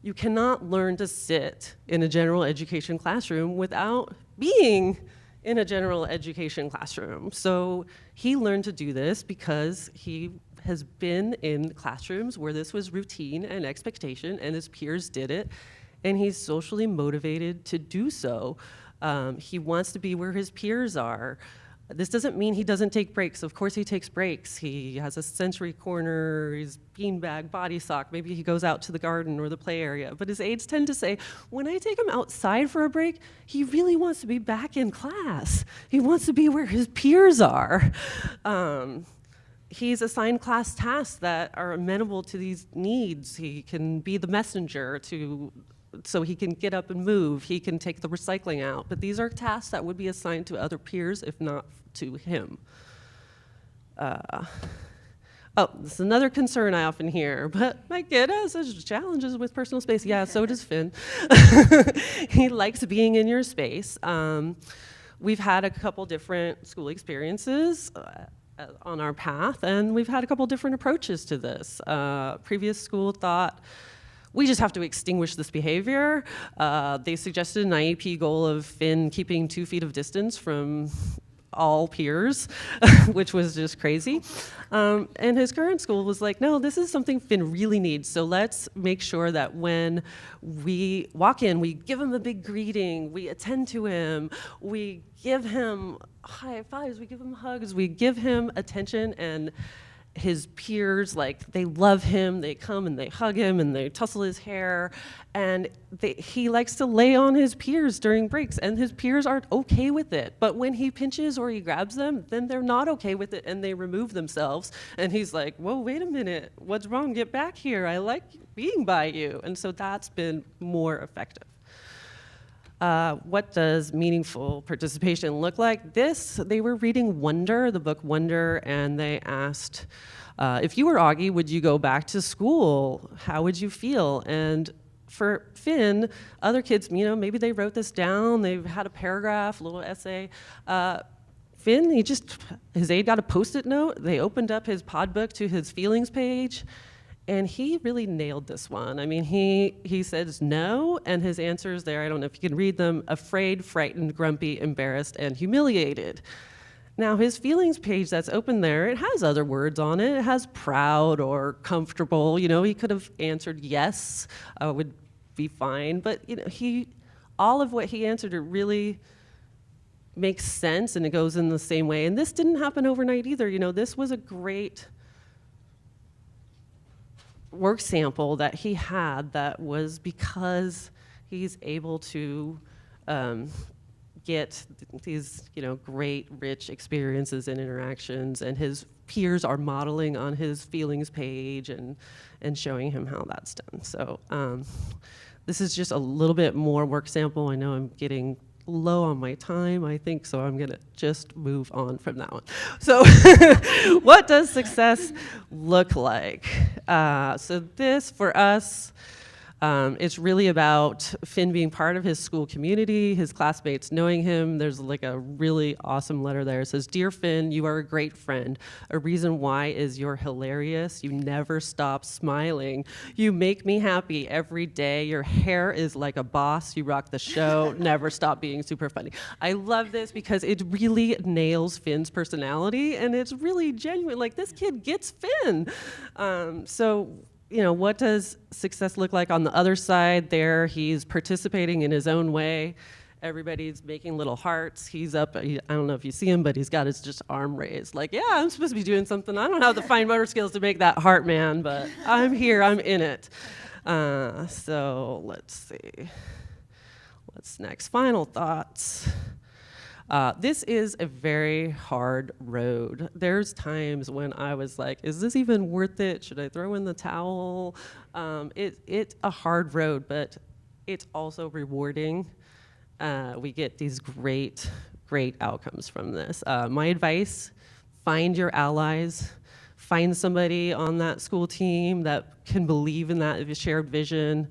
You cannot learn to sit in a general education classroom without being in a general education classroom. So he learned to do this because he has been in classrooms where this was routine and expectation, and his peers did it. And he's socially motivated to do so. He wants to be where his peers are. This doesn't mean he doesn't take breaks. Of course he takes breaks. He has a sensory corner, his beanbag, body sock. Maybe he goes out to the garden or the play area. But his aides tend to say, when I take him outside for a break, he really wants to be back in class. He wants to be where his peers are. He's assigned class tasks that are amenable to these needs. He can be the messenger so he can get up and move. He can take the recycling out. But these are tasks that would be assigned to other peers, if not to him. This is another concern I often hear, but my kid has such challenges with personal space. Yeah, so does Finn. He likes being in your space. we've had a couple different school experiences on our path, and we've had a couple different approaches to this. Previous school thought, we just have to extinguish this behavior. They suggested an IEP goal of Finn keeping 2 feet of distance from all peers, which was just crazy. And his current school was like, no, this is something Finn really needs. So let's make sure that when we walk in, we give him a big greeting, we attend to him, we give him high fives, we give him hugs, we give him attention, and his peers, like, they love him, they come and they hug him and they tussle his hair, and he likes to lay on his peers during breaks, and his peers aren't okay with it. But when he pinches or he grabs them, then they're not okay with it and they remove themselves, and he's like, whoa, wait a minute, what's wrong? Get back here, I like being by you. And so that's been more effective. What does meaningful participation look like? They were reading Wonder, the book Wonder, and they asked, if you were Augie, would you go back to school? How would you feel? And for Finn, other kids, maybe they wrote this down, they've had a paragraph, a little essay. Finn, his aide got a Post-it note, they opened up his pod book to his feelings page, and he really nailed this one. I mean, he says no, and his answers there, I don't know if you can read them: afraid, frightened, grumpy, embarrassed, and humiliated. Now, his feelings page that's open there, it has other words on it. It has proud or comfortable. He could have answered yes, would be fine. But all of what he answered, it really makes sense, and it goes in the same way. And this didn't happen overnight either. This was a great work sample that he had that was because he's able to get these great rich experiences and interactions, and his peers are modeling on his feelings page and showing him how that's done. So this is just a little bit more work sample. I know I'm getting low on my time, I think, so I'm gonna just move on from that one. So what does success look like? So this, for us, it's really about Finn being part of his school community, his classmates knowing him. There's like a really awesome letter there. It says, "Dear Finn, you are a great friend. A reason why is you're hilarious. You never stop smiling. You make me happy every day. Your hair is like a boss. You rock the show. Never stop being super funny." I love this because it really nails Finn's personality, and it's really genuine. Like, this kid gets Finn. What does success look like on the other side there? He's participating in his own way. Everybody's making little hearts. He's up, I don't know if you see him, but he's got his just arm raised. Like, yeah, I'm supposed to be doing something. I don't have the fine motor skills to make that heart, man, but I'm here, I'm in it. So let's see. What's next? Final thoughts. This is a very hard road. There's times when I was like, is this even worth it? Should I throw in the towel? It's a hard road, but it's also rewarding. We get these great outcomes from this. My advice, find your allies. Find somebody on that school team that can believe in that shared vision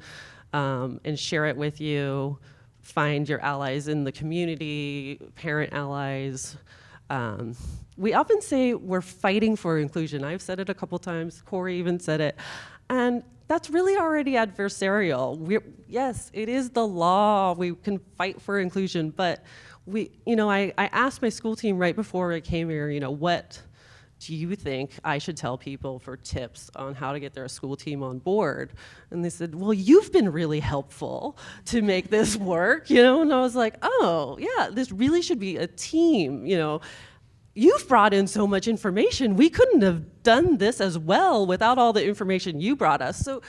and share it with you. Find your allies in the community, parent allies. We often say we're fighting for inclusion. I've said it a couple times, Cory even said it. And that's really already adversarial. Yes, it is the law, we can fight for inclusion, but I asked my school team right before I came here, what do you think I should tell people for tips on how to get their school team on board? And they said, well, you've been really helpful to make this work, And I was like, oh, yeah, this really should be a team, You've brought in so much information. We couldn't have done this as well without all the information you brought us. So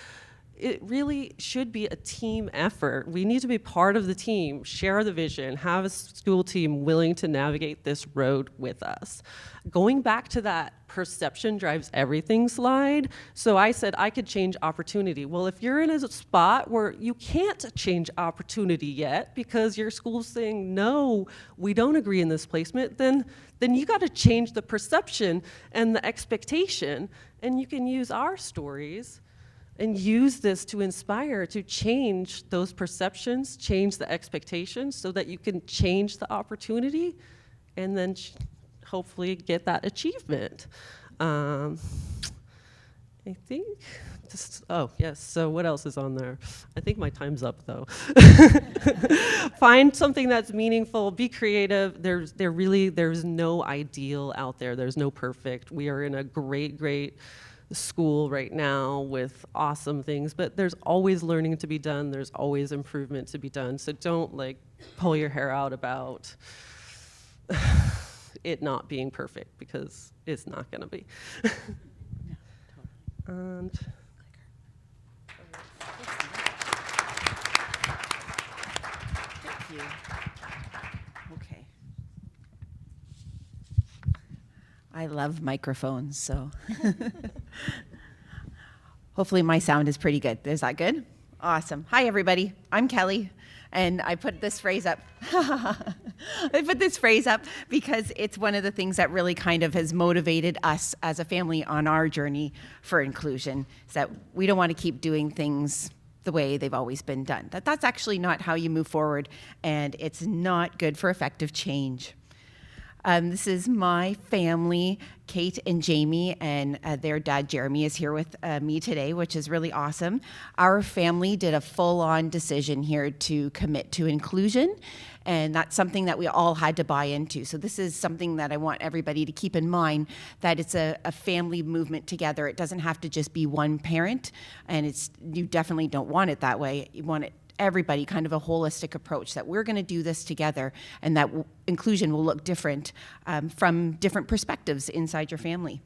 it really should be a team effort. We need to be part of the team, share the vision, have a school team willing to navigate this road with us. Going back to that perception drives everything slide, so I said I could change opportunity. Well, if you're in a spot where you can't change opportunity yet because your school's saying, no, we don't agree in this placement, then you gotta change the perception and the expectation, and you can use our stories and use this to inspire, to change those perceptions, change the expectations so that you can change the opportunity and then hopefully get that achievement. I think oh yes, so what else is on there? I think my time's up though. Find something that's meaningful, be creative. There's no ideal out there. There's no perfect. We are in a great school right now with awesome things, but there's always learning to be done. There's always improvement to be done. So don't like pull your hair out about it not being perfect, because it's not gonna be. And Thank you. Okay. I love microphones, so hopefully my sound is pretty good. Is that good? Awesome. Hi, everybody. I'm Kelly, and I put this phrase up. I put this phrase up because it's one of the things that really kind of has motivated us as a family on our journey for inclusion, is that we don't want to keep doing things the way they've always been done. That's actually not how you move forward, and it's not good for effective change. This is my family, Kate and Jamie, and their dad, Jeremy, is here with me today, which is really awesome. Our family did a full-on decision here to commit to inclusion, and that's something that we all had to buy into. So this is something that I want everybody to keep in mind, that it's a family movement together. It doesn't have to just be one parent, and you definitely don't want it that way. You want it everybody, kind of a holistic approach, that we're going to do this together, and that inclusion will look different from different perspectives inside your family.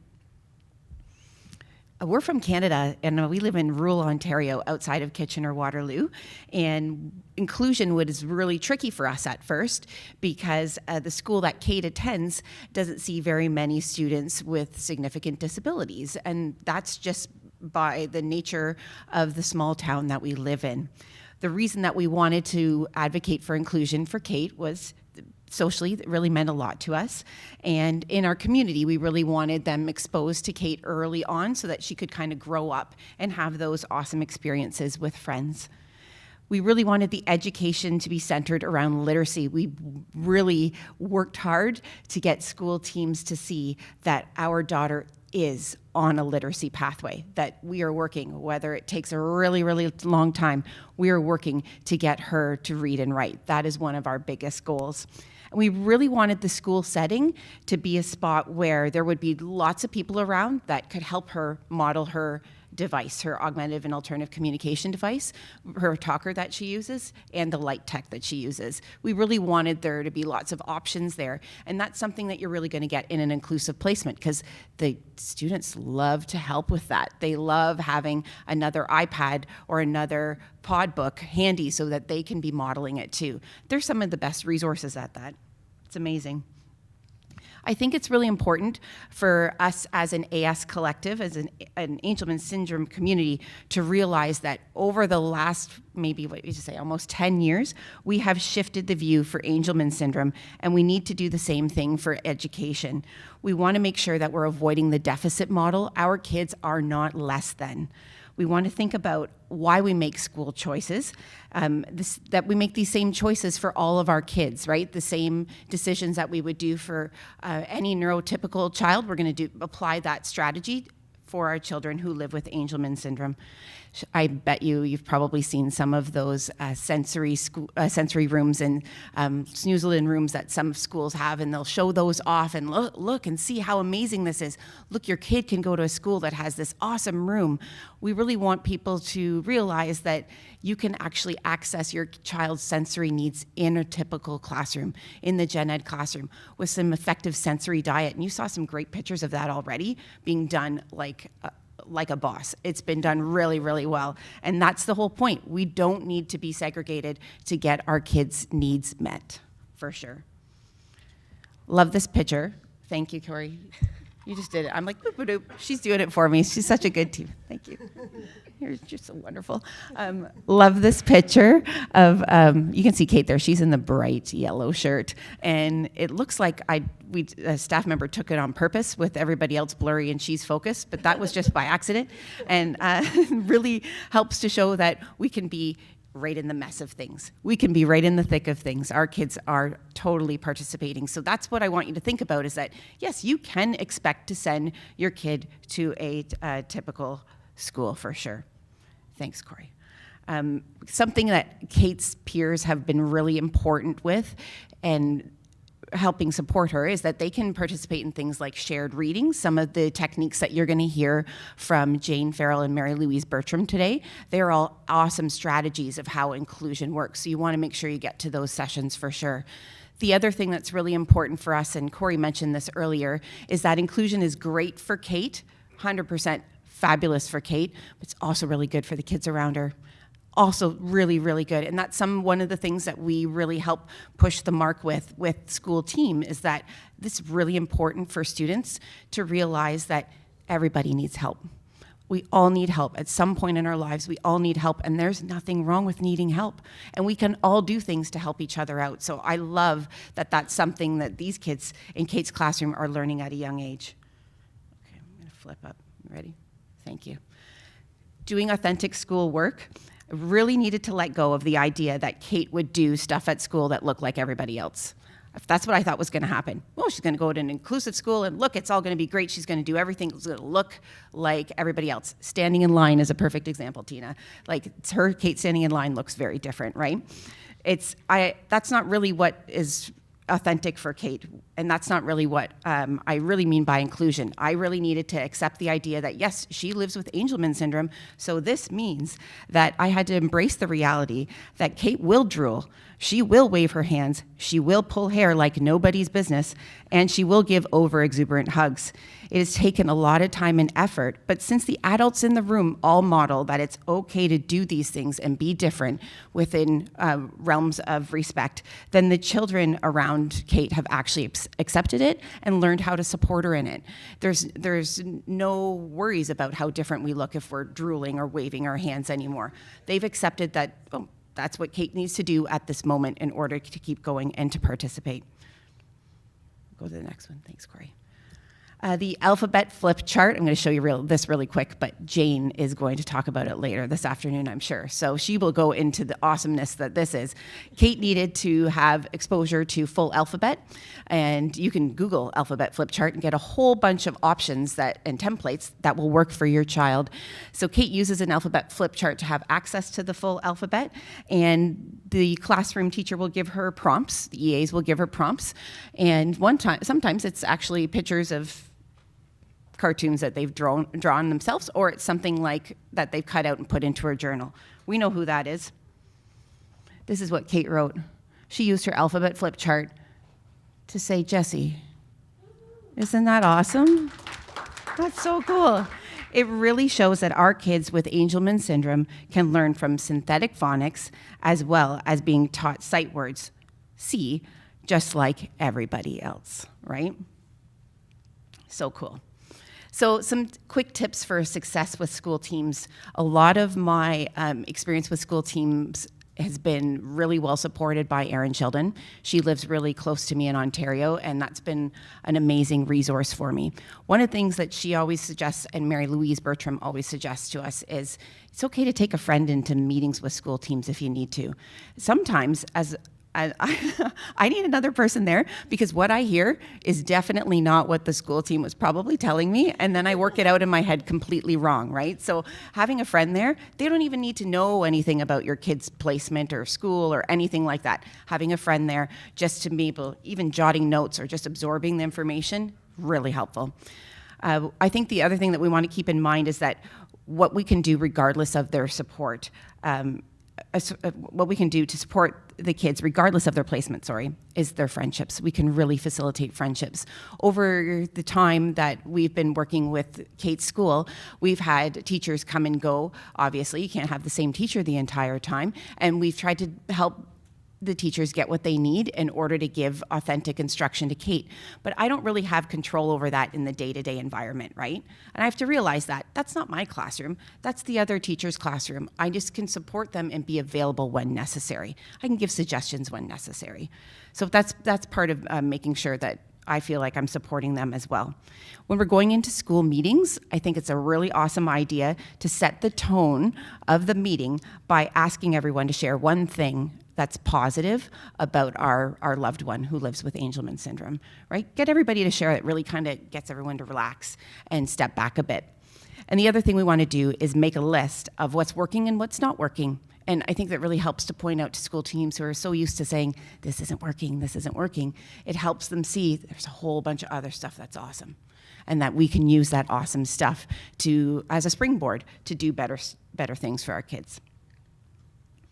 We're from Canada, and we live in rural Ontario outside of Kitchener-Waterloo, and inclusion was really tricky for us at first, because the school that Kate attends doesn't see very many students with significant disabilities, and that's just by the nature of the small town that we live in. The reason that we wanted to advocate for inclusion for Kate was socially, it really meant a lot to us. And in our community, we really wanted them exposed to Kate early on so that she could kind of grow up and have those awesome experiences with friends. We really wanted the education to be centered around literacy. We really worked hard to get school teams to see that our daughter is on a literacy pathway, that we are working, whether it takes a really long time, we are working to get her to read and write. That is one of our biggest goals. And we really wanted the school setting to be a spot where there would be lots of people around that could help her model her device, her augmentative and alternative communication device, her talker that she uses, and the light tech that she uses. We really wanted there to be lots of options there, and that's something that you're really going to get in an inclusive placement, because the students love to help with that. They love having another iPad or another pod book handy so that they can be modeling it too. They're some of the best resources at that. It's amazing. I think it's really important for us as an AS collective, as an Angelman syndrome community, to realize that over the last, maybe, what would you say, almost 10 years, we have shifted the view for Angelman syndrome, and we need to do the same thing for education. We want to make sure that we're avoiding the deficit model. Our kids are not less than. We want to think about why we make school choices, that we make these same choices for all of our kids, right? The same decisions that we would do for any neurotypical child, we're going to apply that strategy for our children who live with Angelman syndrome. I bet you've probably seen some of those sensory rooms and snoozle-in rooms that some schools have, and they'll show those off and look and see how amazing this is. Look, your kid can go to a school that has this awesome room. We really want people to realize that you can actually access your child's sensory needs in a typical classroom, in the gen ed classroom, with some effective sensory diet. And you saw some great pictures of that already being done like a boss. It's been done really well. And that's the whole point. We don't need to be segregated to get our kids' needs met, for sure. Love this picture. Thank you, Cory. You just did it. I'm like, boop, boop, boop. She's doing it for me. She's such a good team. Thank you. You're so wonderful. Love this picture of, you can see Kate there. She's in the bright yellow shirt. And it looks like a staff member took it on purpose with everybody else blurry and she's focused, but that was just by accident, and really helps to show that we can be right in the mess of things. We can be right in the thick of things. Our kids are totally participating. So that's what I want you to think about, is that, yes, you can expect to send your kid to a typical school for sure. Thanks, Cory. Something that Kate's peers have been really important with and helping support her is that they can participate in things like shared reading. Some of the techniques that you're going to hear from Jane Farrell and Mary Louise Bertram today, they're all awesome strategies of how inclusion works. So you want to make sure you get to those sessions for sure. The other thing that's really important for us, and Cory mentioned this earlier, is that inclusion is great for Kate, 100% fabulous for Kate, but it's also really good for the kids around her. Also really, really good. And that's one of the things that we really help push the mark with school team, is that this is really important for students to realize that everybody needs help. We all need help. At some point in our lives, we all need help, and there's nothing wrong with needing help. And we can all do things to help each other out. So I love that that's something that these kids in Kate's classroom are learning at a young age. Okay, I'm gonna flip up. Ready? Thank you. Doing authentic school work. Really needed to let go of the idea that Kate would do stuff at school that looked like everybody else. If that's what I thought was going to happen. Well, she's going to go to an inclusive school and look, it's all going to be great. She's going to do everything that's going to look like everybody else. Standing in line is a perfect example, Tina. Like, Kate standing in line looks very different, right? That's not really what is authentic for Kate, and that's not really what I really mean by inclusion. I really needed to accept the idea that, yes, she lives with Angelman syndrome, so this means that I had to embrace the reality that Kate will drool, she will wave her hands, she will pull hair like nobody's business, and she will give over-exuberant hugs. It has taken a lot of time and effort, but since the adults in the room all model that it's okay to do these things and be different within realms of respect, then the children around Kate have actually accepted it and learned how to support her in it. There's no worries about how different we look if we're drooling or waving our hands anymore. They've accepted that, oh, that's what Kate needs to do at this moment in order to keep going and to participate. Go to the next one. Thanks, Cory. The alphabet flip chart, I'm going to show you this really quick, but Jane is going to talk about it later this afternoon, I'm sure. So she will go into the awesomeness that this is. Kate needed to have exposure to full alphabet, and you can Google alphabet flip chart and get a whole bunch of options and templates that will work for your child. So Kate uses an alphabet flip chart to have access to the full alphabet, and the classroom teacher will give her prompts. The EAs will give her prompts, and sometimes it's actually pictures of cartoons that they've drawn themselves, or it's something like that they've cut out and put into her journal. We know who that is. This is what Kate wrote. She used her alphabet flip chart to say, Jessie. Isn't that awesome? That's so cool. It really shows that our kids with Angelman syndrome can learn from synthetic phonics as well as being taught sight words, see, just like everybody else, right? So cool. So some quick tips for success with school teams. A lot of my experience with school teams has been really well supported by Erin Sheldon. She lives really close to me in Ontario, and that's been an amazing resource for me. One of the things that she always suggests, and Mary Louise Bertram always suggests to us, is it's okay to take a friend into meetings with school teams if you need to. Sometimes, I need another person there, because what I hear is definitely not what the school team was probably telling me, and then I work it out in my head completely wrong, right? So having a friend there, they don't even need to know anything about your kid's placement or school or anything like that. Having a friend there just to be able, even jotting notes or just absorbing the information, really helpful. I think the other thing that we want to keep in mind is that what we can do regardless of their support, what we can do to support the kids, regardless of their placement, is their friendships. We can really facilitate friendships. Over the time that we've been working with Kate's school, we've had teachers come and go. Obviously, you can't have the same teacher the entire time, and we've tried to help the teachers get what they need in order to give authentic instruction to Kate. But I don't really have control over that in the day-to-day environment, right? And I have to realize that that's not my classroom, that's the other teacher's classroom. I just can support them and be available when necessary. I can give suggestions when necessary. So that's part of making sure that I feel like I'm supporting them as well. When we're going into school meetings, I think it's a really awesome idea to set the tone of the meeting by asking everyone to share one thing that's positive about our loved one who lives with Angelman syndrome, right? Get everybody to share. It really kind of gets everyone to relax and step back a bit. And the other thing we want to do is make a list of what's working and what's not working. And I think that really helps to point out to school teams who are so used to saying, this isn't working, this isn't working. It helps them see there's a whole bunch of other stuff that's awesome. And that we can use that awesome stuff as a springboard to do better things for our kids.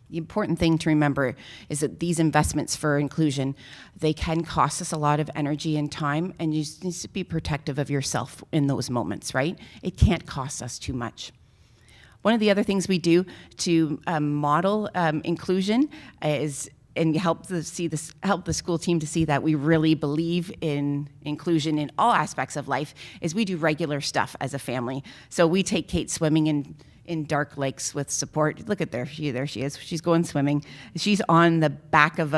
The important thing to remember is that these investments for inclusion, they can cost us a lot of energy and time, and you just need to be protective of yourself in those moments, right? It can't cost us too much. One of the other things we do to model inclusion is and help the school team to see that we really believe in inclusion in all aspects of life is we do regular stuff as a family. So we take Kate swimming in dark lakes with support. Look at there she is. She's going swimming. She's on the back of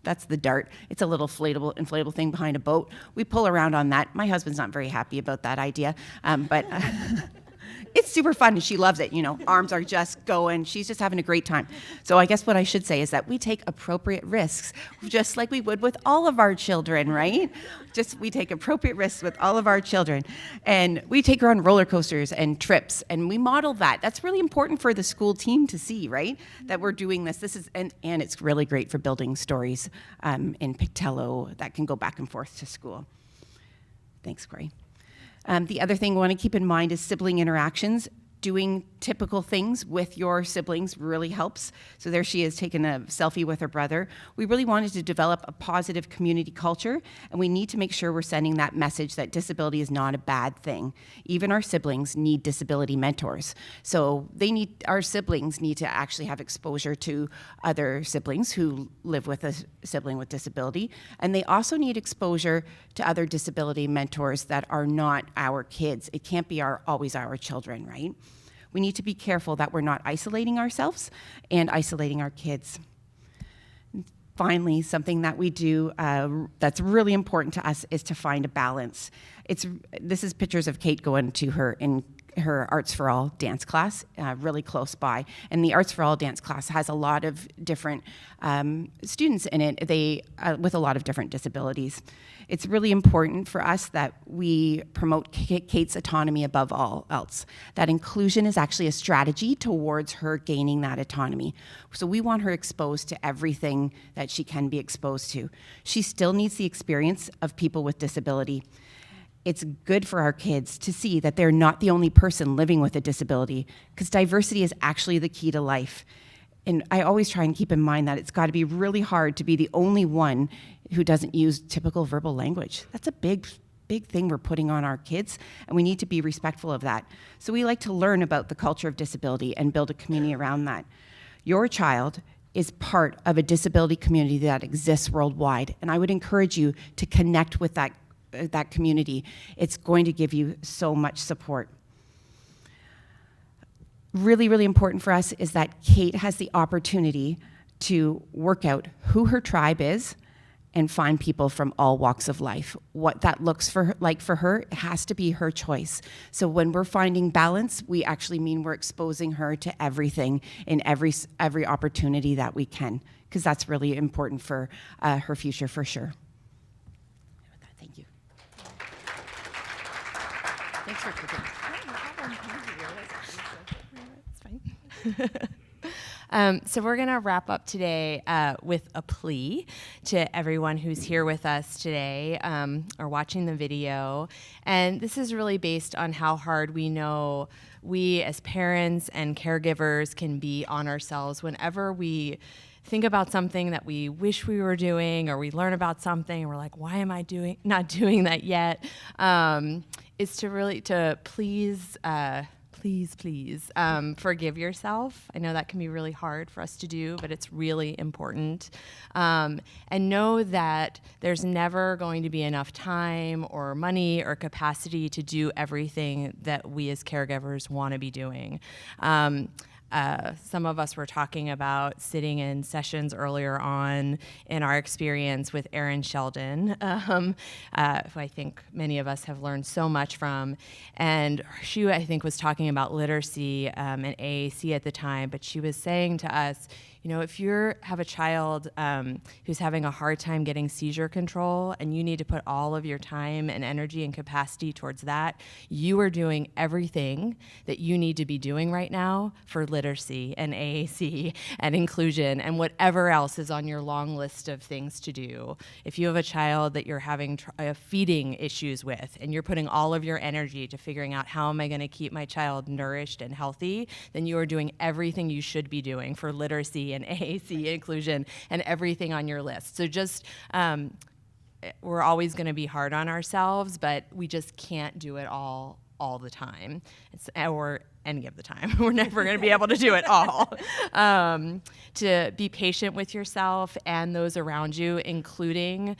that's the dart. It's a little inflatable thing behind a boat. We pull around on that. My husband's not very happy about that idea, but it's super fun and she loves it. Arms are just going. She's just having a great time. So I guess what I should say is that we take appropriate risks, just like we would with all of our children, right? We take appropriate risks with all of our children. And we take her on roller coasters and trips, and we model that. That's really important for the school team to see, right? That we're doing this. And it's really great for building stories in Pictello that can go back and forth to school. Thanks, Cory. The other thing we want to keep in mind is sibling interactions. Doing typical things with your siblings really helps. So there she is taking a selfie with her brother. We really wanted to develop a positive community culture, and we need to make sure we're sending that message that disability is not a bad thing. Even our siblings need disability mentors. So our siblings need to actually have exposure to other siblings who live with a sibling with disability, and they also need exposure to other disability mentors that are not our kids. It can't be always our children, right? We need to be careful that we're not isolating ourselves and isolating our kids. Finally, something that we do that's really important to us is to find a balance. This is pictures of Kate going to her Arts for All dance class, really close by. And the Arts for All dance class has a lot of different students in it, with a lot of different disabilities. It's really important for us that we promote Kate's autonomy above all else. That inclusion is actually a strategy towards her gaining that autonomy. So we want her exposed to everything that she can be exposed to. She still needs the experience of people with disability. It's good for our kids to see that they're not the only person living with a disability, because diversity is actually the key to life. And I always try and keep in mind that it's got to be really hard to be the only one who doesn't use typical verbal language. That's a big thing we're putting on our kids, and we need to be respectful of that. So we like to learn about the culture of disability and build a community around that. Your child is part of a disability community that exists worldwide, and I would encourage you to connect with that community. It's going to give you so much support. Really, really important for us is that Kate has the opportunity to work out who her tribe is and find people from all walks of life. What that looks like for her, it has to be her choice. So when we're finding balance, we actually mean we're exposing her to everything in every opportunity that we can, because that's really important for her future for sure. Thank you. Thanks for cooking. So we're going to wrap up today with a plea to everyone who's here with us today or watching the video. And this is really based on how hard we know we as parents and caregivers can be on ourselves whenever we think about something that we wish we were doing, or we learn about something and we're like, why am I not doing that yet? Is to please forgive yourself. I know that can be really hard for us to do, but it's really important. And know that there's never going to be enough time or money or capacity to do everything that we as caregivers want to be doing. Some of us were talking about sitting in sessions earlier on in our experience with Erin Sheldon, who I think many of us have learned so much from. And she, I think, was talking about literacy and AAC at the time, but she was saying to us, you know, if you have a child who's having a hard time getting seizure control and you need to put all of your time and energy and capacity towards that, you are doing everything that you need to be doing right now for literacy and AAC and inclusion and whatever else is on your long list of things to do. If you have a child that you're having feeding issues with and you're putting all of your energy to figuring out how am I going to keep my child nourished and healthy, then you are doing everything you should be doing for literacy and AAC inclusion and everything on your list. So just, we're always going to be hard on ourselves, but we just can't do it all the time, or any of the time. We're never going to be able to do it all. To be patient with yourself and those around you, including,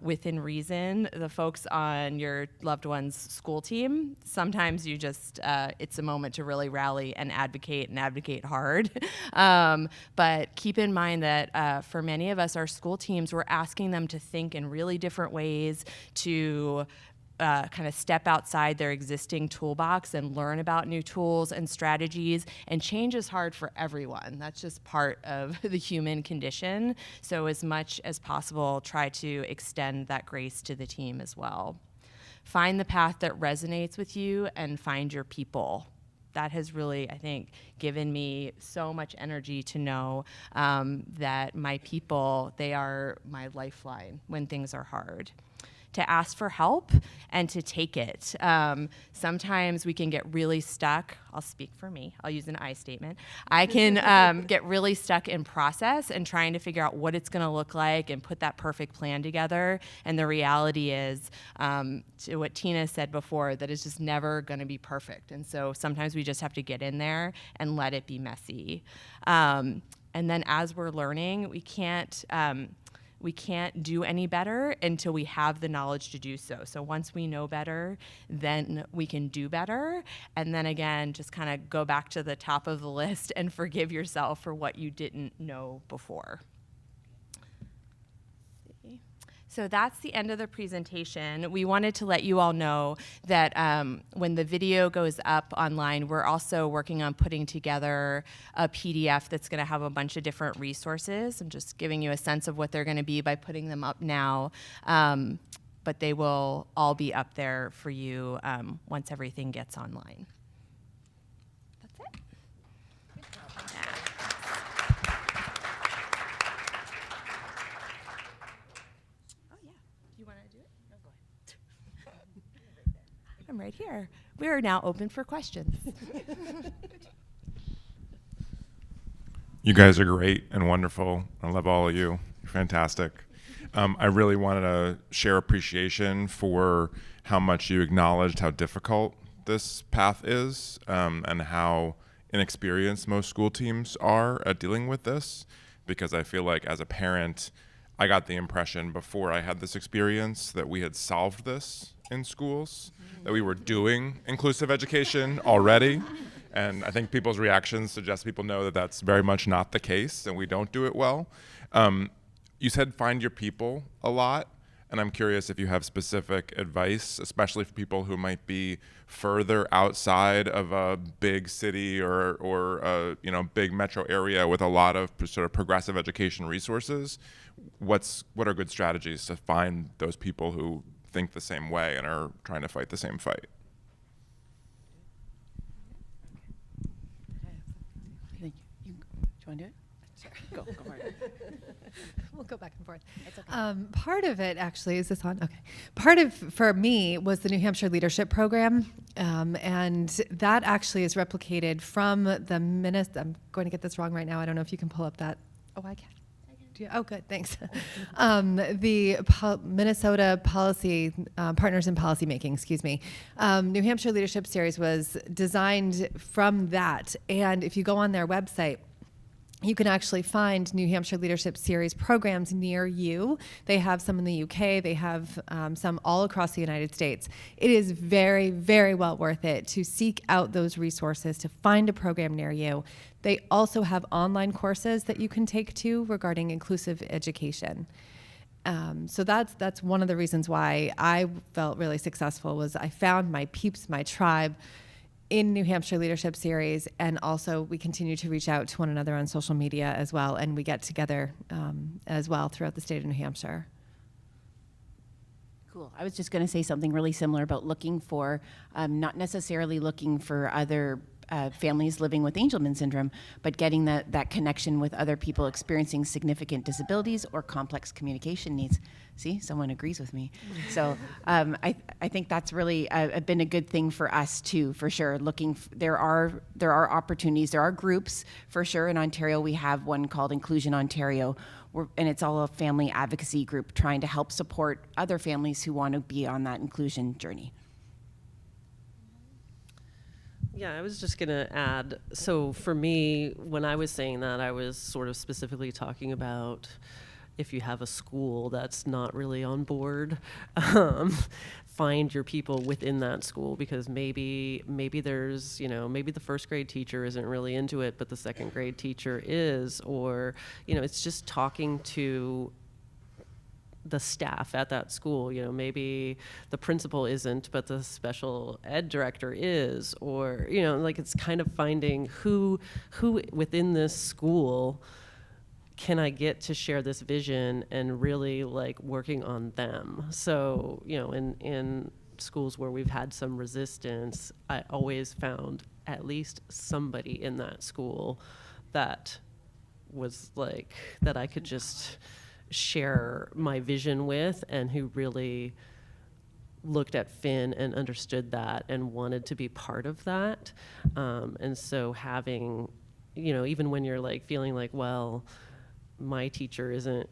within reason, the folks on your loved one's school team. Sometimes you just, it's a moment to really rally and advocate hard. But keep in mind that for many of us, our school teams, we're asking them to think in really different ways, to kind of step outside their existing toolbox and learn about new tools and strategies. And change is hard for everyone. That's just part of the human condition. So as much as possible, try to extend that grace to the team as well. Find the path that resonates with you and find your people. That has really, I think, given me so much energy to know that my people, they are my lifeline when things are hard. To ask for help and to take it. Sometimes we can get really stuck. I'll speak for me. I'll use an I statement. I can get really stuck in process and trying to figure out what it's going to look like and put that perfect plan together. And the reality is, to what Tina said before, that it's just never going to be perfect. And so sometimes we just have to get in there and let it be messy. And then as we're learning, we can't do any better until we have the knowledge to do so. So once we know better, then we can do better. And then again, just kind of go back to the top of the list and forgive yourself for what you didn't know before. So that's the end of the presentation. We wanted to let you all know that when the video goes up online, we're also working on putting together a PDF that's going to have a bunch of different resources. I'm just giving you a sense of what they're going to be by putting them up now. But they will all be up there for you once everything gets online. That's it. I'm right here. We are now open for questions. You guys are great and wonderful. I love all of you. You're fantastic. I really wanted to share appreciation for how much you acknowledged how difficult this path is, and how inexperienced most school teams are at dealing with this, because I feel like as a parent, I got the impression before I had this experience that we had solved this in schools, that we were doing inclusive education already. And I think people's reactions suggest people know that that's very much not the case and we don't do it well. You said find your people a lot, and I'm curious if you have specific advice, especially for people who might be further outside of a big city or a big metro area with a lot of sort of progressive education resources. What are good strategies to find those people who think the same way and are trying to fight the same fight? Thank you. Do you want to do it? Sure. Go for it. We'll go back and forth. It's okay. Part of it, actually, is this on? Okay. Part of, for me, was the New Hampshire Leadership Program, and that actually is replicated from the I'm going to get this wrong right now. I don't know if you can pull up that. Oh, I can. Oh, good, thanks. The Minnesota Policy Partners in Policymaking, excuse me. New Hampshire Leadership Series was designed from that, and if you go on their website, you can actually find New Hampshire Leadership Series programs near you. They have some in the UK. They have some all across the United States. It is very, very well worth it to seek out those resources, to find a program near you. They also have online courses that you can take too regarding inclusive education. So that's one of the reasons why I felt really successful was I found my peeps, my tribe, in New Hampshire Leadership Series, and also we continue to reach out to one another on social media as well, and we get together as well throughout the state of New Hampshire. Cool. I was just going to say something really similar about looking for, not necessarily looking for other families living with Angelman syndrome, but getting that connection with other people experiencing significant disabilities or complex communication needs. See, someone agrees with me. So I think that's really been a good thing for us too, for sure. There are opportunities, there are groups for sure. In Ontario, we have one called Inclusion Ontario, and it's all a family advocacy group trying to help support other families who want to be on that inclusion journey. Yeah, I was just going to add, so for me, when I was saying that, I was sort of specifically talking about if you have a school that's not really on board, find your people within that school, because maybe there's, maybe the first grade teacher isn't really into it, but the second grade teacher is, or, it's just talking to the staff at that school. Maybe the principal isn't, but the special ed director is, or, it's kind of finding who within this school can I get to share this vision and really working on them. So, in schools where we've had some resistance, I always found at least somebody in that school that was that I could just share my vision with, and who really looked at Finn and understood that and wanted to be part of that. And so having, even when you're feeling well, my teacher isn't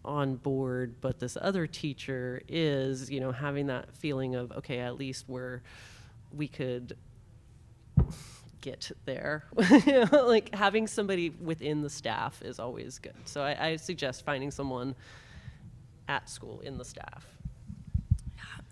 on board, but this other teacher is, having that feeling of, okay, at least we could get there. Having somebody within the staff is always good. So I suggest finding someone at school in the staff.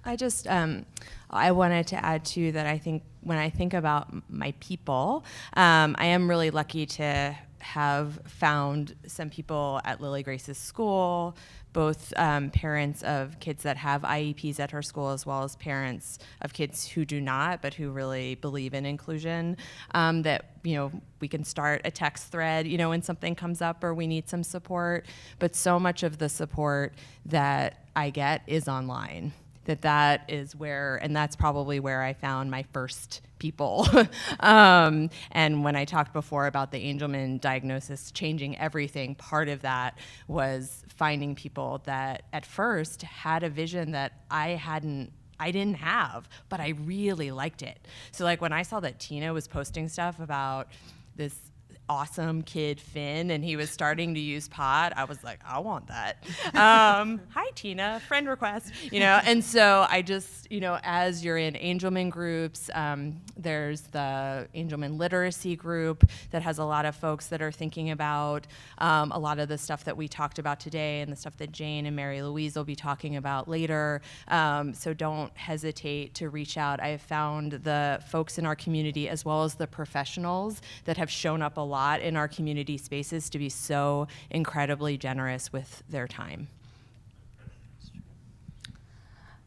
I just, I wanted to add too that I think when I think about my people, I am really lucky to have found some people at Lily Grace's school, both parents of kids that have IEPs at her school, as well as parents of kids who do not, but who really believe in inclusion, that, we can start a text thread, when something comes up or we need some support. But so much of the support that I get is online. That is where, and that's probably where I found my first people. And when I talked before about the Angelman diagnosis changing everything, part of that was finding people that at first had a vision that I didn't have, but I really liked it. So when I saw that Tina was posting stuff about this awesome kid Finn, and he was starting to use pot, I was like, I want that. Hi Tina, friend request, and so I just, as you're in Angelman groups, there's the Angelman literacy group that has a lot of folks that are thinking about a lot of the stuff that we talked about today and the stuff that Jane and Mary Louise will be talking about later. So don't hesitate to reach out. I have found the folks in our community, as well as the professionals that have shown up a lot in our community spaces, to be so incredibly generous with their time.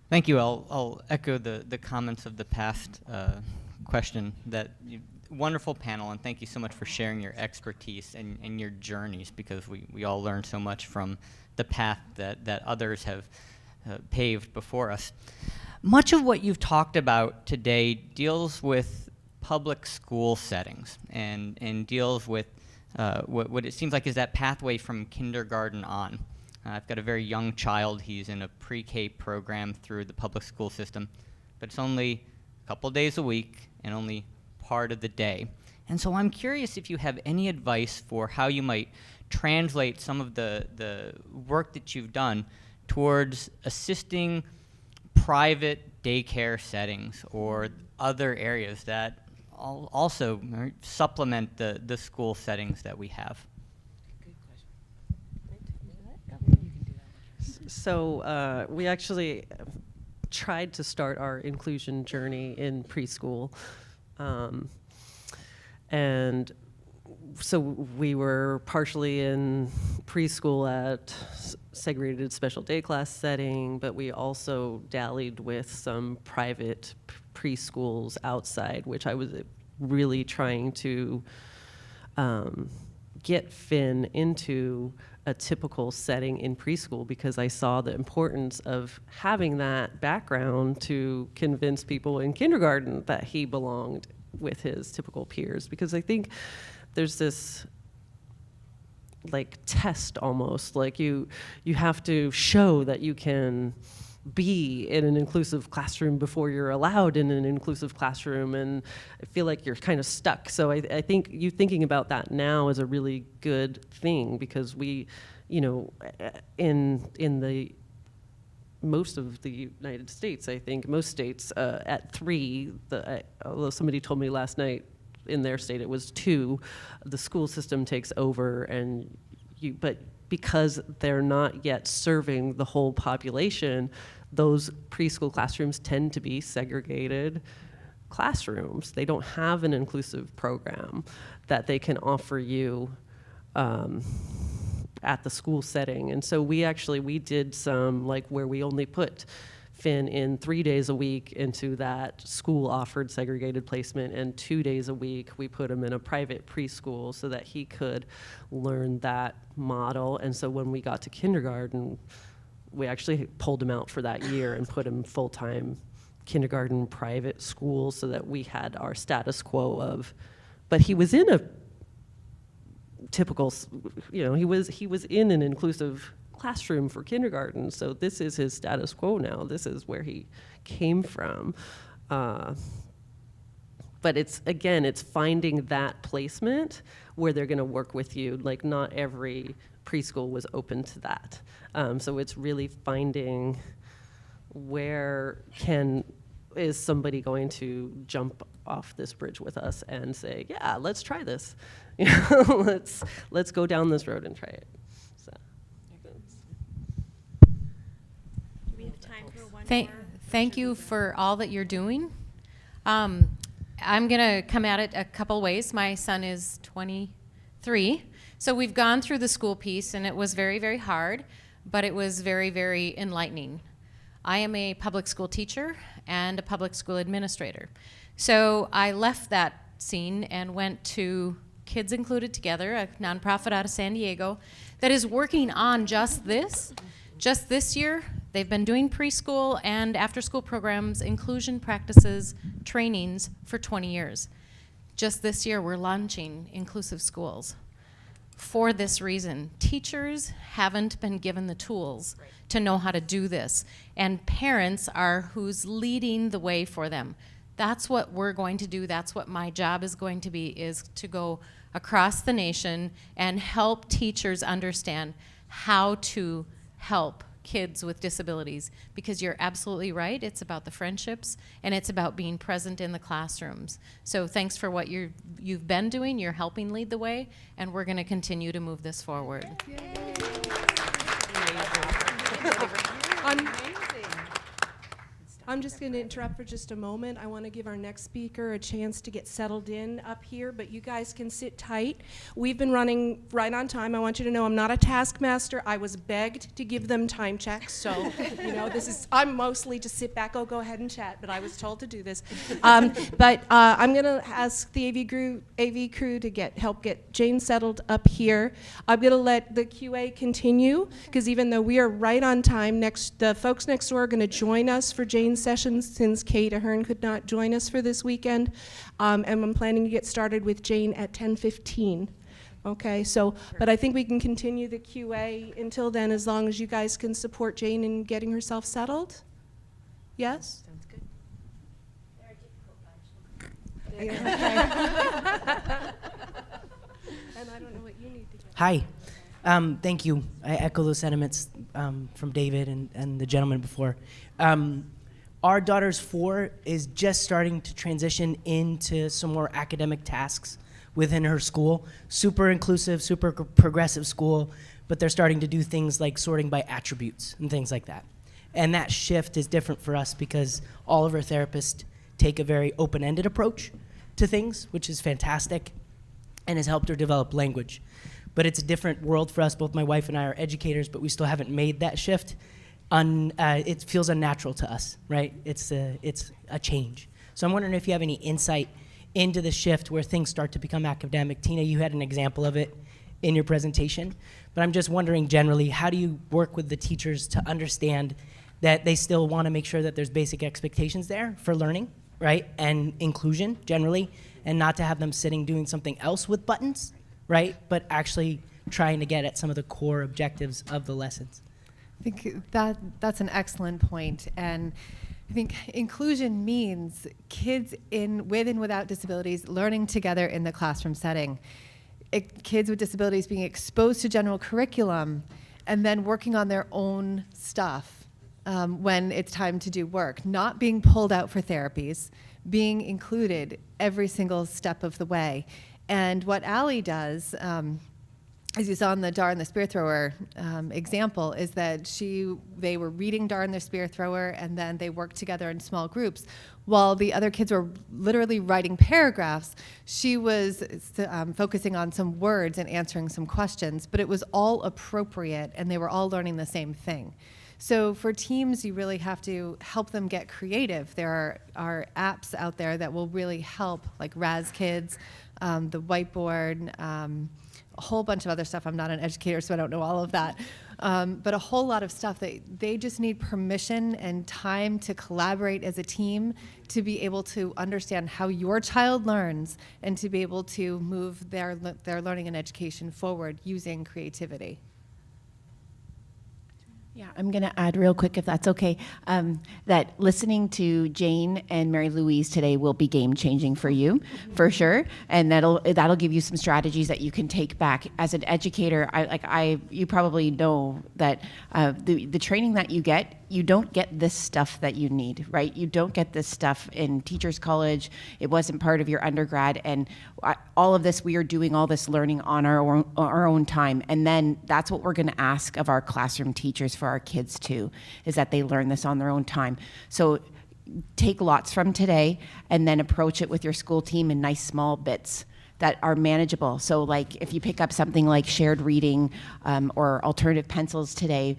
Thank you. I'll echo the comments of the past question. Wonderful panel, and thank you so much for sharing your expertise and your journeys, because we all learn so much from the path that others have paved before us. Much of what you've talked about today deals with public school settings and deals with what it seems like is that pathway from kindergarten on. I've got a very young child. He's in a pre-K program through the public school system, but it's only a couple days a week and only part of the day. And so I'm curious if you have any advice for how you might translate some of the work that you've done towards assisting private daycare settings or other areas that also supplement the school settings that we have. So we actually tried to start our inclusion journey in preschool. And so we were partially in preschool at segregated special day class setting, but we also dallied with some private preschools outside, which I was really trying to get Finn into a typical setting in preschool, because I saw the importance of having that background to convince people in kindergarten that he belonged with his typical peers. Because I think there's this like test almost, like you have to show that you can be in an inclusive classroom before you're allowed in an inclusive classroom, and I feel like you're kind of stuck. So I think you thinking about that now is a really good thing, because we, you know, in the most of the United States, I think most states at 3, although somebody told me last night in their state it was 2, the school system takes over, and but because they're not yet serving the whole population, those preschool classrooms tend to be segregated classrooms. They don't have an inclusive program that they can offer you at the school setting. And so we did some, like, where we only put Finn in 3 days a week into that school offered segregated placement, and 2 days a week we put him in a private preschool so that he could learn that model. And so when we got to kindergarten, we actually pulled him out for that year and put him full-time kindergarten private school, so that we had our status quo of, but he was in a typical, you know, he was in an inclusive classroom for kindergarten, so this is his status quo now. This is where he came from. But it's finding that placement where they're going to work with you. Like, not every preschool was open to that. So it's really finding where is somebody going to jump off this bridge with us and say, yeah, let's try this. You know, let's go down this road and try it. So. Thank you for all that you're doing. I'm going to come at it a couple ways. My son is 23. So we've gone through the school piece, and it was very, very hard, but it was very, very enlightening. I am a public school teacher and a public school administrator. So I left that scene and went to Kids Included Together, a nonprofit out of San Diego that is working on just this. Just this year, they've been doing preschool and after-school programs, inclusion practices, trainings for 20 years. Just this year, we're launching inclusive schools. For this reason, teachers haven't been given the tools to know how to do this, and parents are who's leading the way for them. That's what we're going to do. That's what my job is going to be, is to go across the nation and help teachers understand how to help kids with disabilities, because you're absolutely right. It's about the friendships, and it's about being present in the classrooms. So thanks for what you've been doing. You're helping lead the way, and we're going to continue to move this forward. I'm just going to interrupt for just a moment. I want to give our next speaker a chance to get settled in up here, but you guys can sit tight. We've been running right on time. I want you to know I'm not a taskmaster. I was begged to give them time checks, so you know, I'm mostly to sit back. Oh, go ahead and chat, but I was told to do this. But I'm going to ask the AV crew to help get Jane settled up here. I'm going to let the QA continue, because even though we are right on time, the folks next door are going to join us for Jane's sessions, since Kate Ahern could not join us for this weekend, and I'm planning to get started with Jane at 10:15. Okay, so, but I think we can continue the QA until then, as long as you guys can support Jane in getting herself settled. Yes? Sounds good. They're a difficult bunch. And I don't know what you need to get. Hi. Thank you. I echo those sentiments from David and the gentleman before. Our daughter's 4 is just starting to transition into some more academic tasks within her school. Super inclusive, super progressive school, but they're starting to do things like sorting by attributes and things like that. And that shift is different for us because all of our therapists take a very open-ended approach to things, which is fantastic and has helped her develop language. But it's a different world for us. Both my wife and I are educators, but we still haven't made that shift. It feels unnatural to us, right? It's a change. So I'm wondering if you have any insight into the shift where things start to become academic. Tina, you had an example of it in your presentation, but I'm just wondering generally, how do you work with the teachers to understand that they still want to make sure that there's basic expectations there for learning, right? And inclusion generally, and not to have them sitting doing something else with buttons, right? But actually trying to get at some of the core objectives of the lessons. I think that's an excellent point. And I think inclusion means kids with and without disabilities learning together in the classroom setting. Kids with disabilities being exposed to general curriculum and then working on their own stuff when it's time to do work, not being pulled out for therapies, being included every single step of the way. And what Allie does, as you saw in the Dar and the Spear Thrower example, is that they were reading Dar and the Spear Thrower, and then they worked together in small groups. While the other kids were literally writing paragraphs, she was focusing on some words and answering some questions, but it was all appropriate, and they were all learning the same thing. So for teams, you really have to help them get creative. There are apps out there that will really help, like Raz Kids, the whiteboard, a whole bunch of other stuff. I'm not an educator, so I don't know all of that. But a whole lot of stuff that they just need permission and time to collaborate as a team to be able to understand how your child learns and to be able to move their learning and education forward using creativity. Yeah, I'm going to add real quick, if that's okay, that listening to Jane and Mary Louise today will be game-changing for you, for sure, and that'll give you some strategies that you can take back. As an educator, you probably know that the training that you get, you don't get this stuff that you need, right? You don't get this stuff in teachers college. It wasn't part of your undergrad, and all of this, we are doing all this learning on our own time, and then that's what we're going to ask of our classroom teachers for our kids too, is that they learn this on their own time. So take lots from today and then approach it with your school team in nice small bits that are manageable. So like if you pick up something like shared reading or alternative pencils today,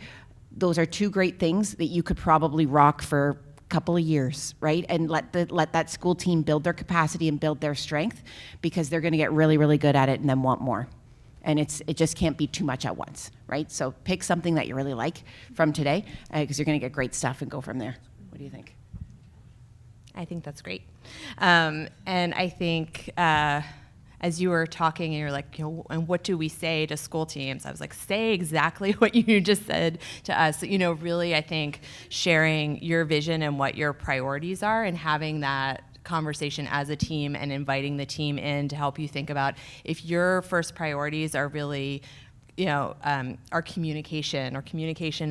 those are 2 great things that you could probably rock for a couple of years, right? And let that school team build their capacity and build their strength, because they're gonna get really, really good at it and then want more. And it just can't be too much at once, right? So pick something that you really like from today, because you're gonna get great stuff and go from there. What do you think? I think that's great. And I think as you were talking and you're like, and what do we say to school teams? I was like, say exactly what you just said to us. Really, I think sharing your vision and what your priorities are and having that conversation as a team and inviting the team in to help you think about if your first priorities are really our communication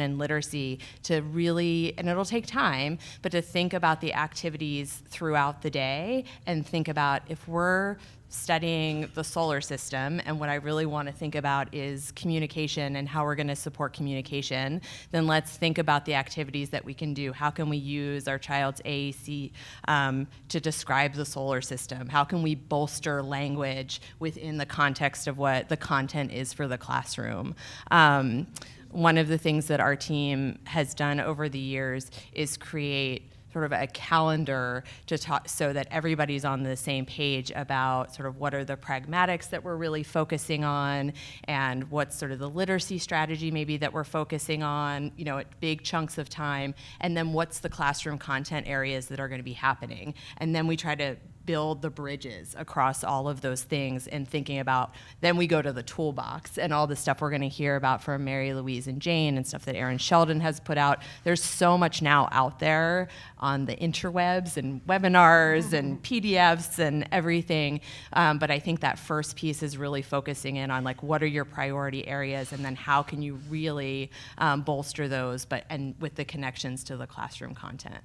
and literacy, to really, and it'll take time, but to think about the activities throughout the day and think about if we're studying the solar system and what I really want to think about is communication and how we're going to support communication, then let's think about the activities that we can do. How can we use our child's AAC to describe the solar system? How can we bolster language within the context of what the content is for the classroom? One of the things that our team has done over the years is create sort of a calendar to talk so that everybody's on the same page about sort of what are the pragmatics that we're really focusing on and what's sort of the literacy strategy maybe that we're focusing on, at big chunks of time, and then what's the classroom content areas that are going to be happening. And then we try to build the bridges across all of those things and thinking about, then we go to the toolbox and all the stuff we're going to hear about from Mary Louise and Jane and stuff that Erin Sheldon has put out. There's so much now out there on the interwebs and webinars and PDFs and everything, but I think that first piece is really focusing in on like what are your priority areas and then how can you really bolster those, and with the connections to the classroom content.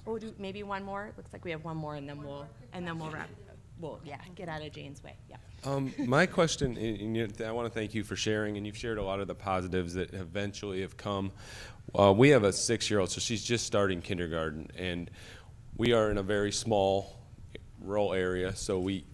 Oh, maybe one more? Looks like we have one more, and then we'll wrap. Well, yeah, get out of Jane's way. Yeah. My question, I want to thank you for sharing, and you've shared a lot of the positives that eventually have come. We have a 6-year-old, so she's just starting kindergarten, and we are in a very small rural area, so we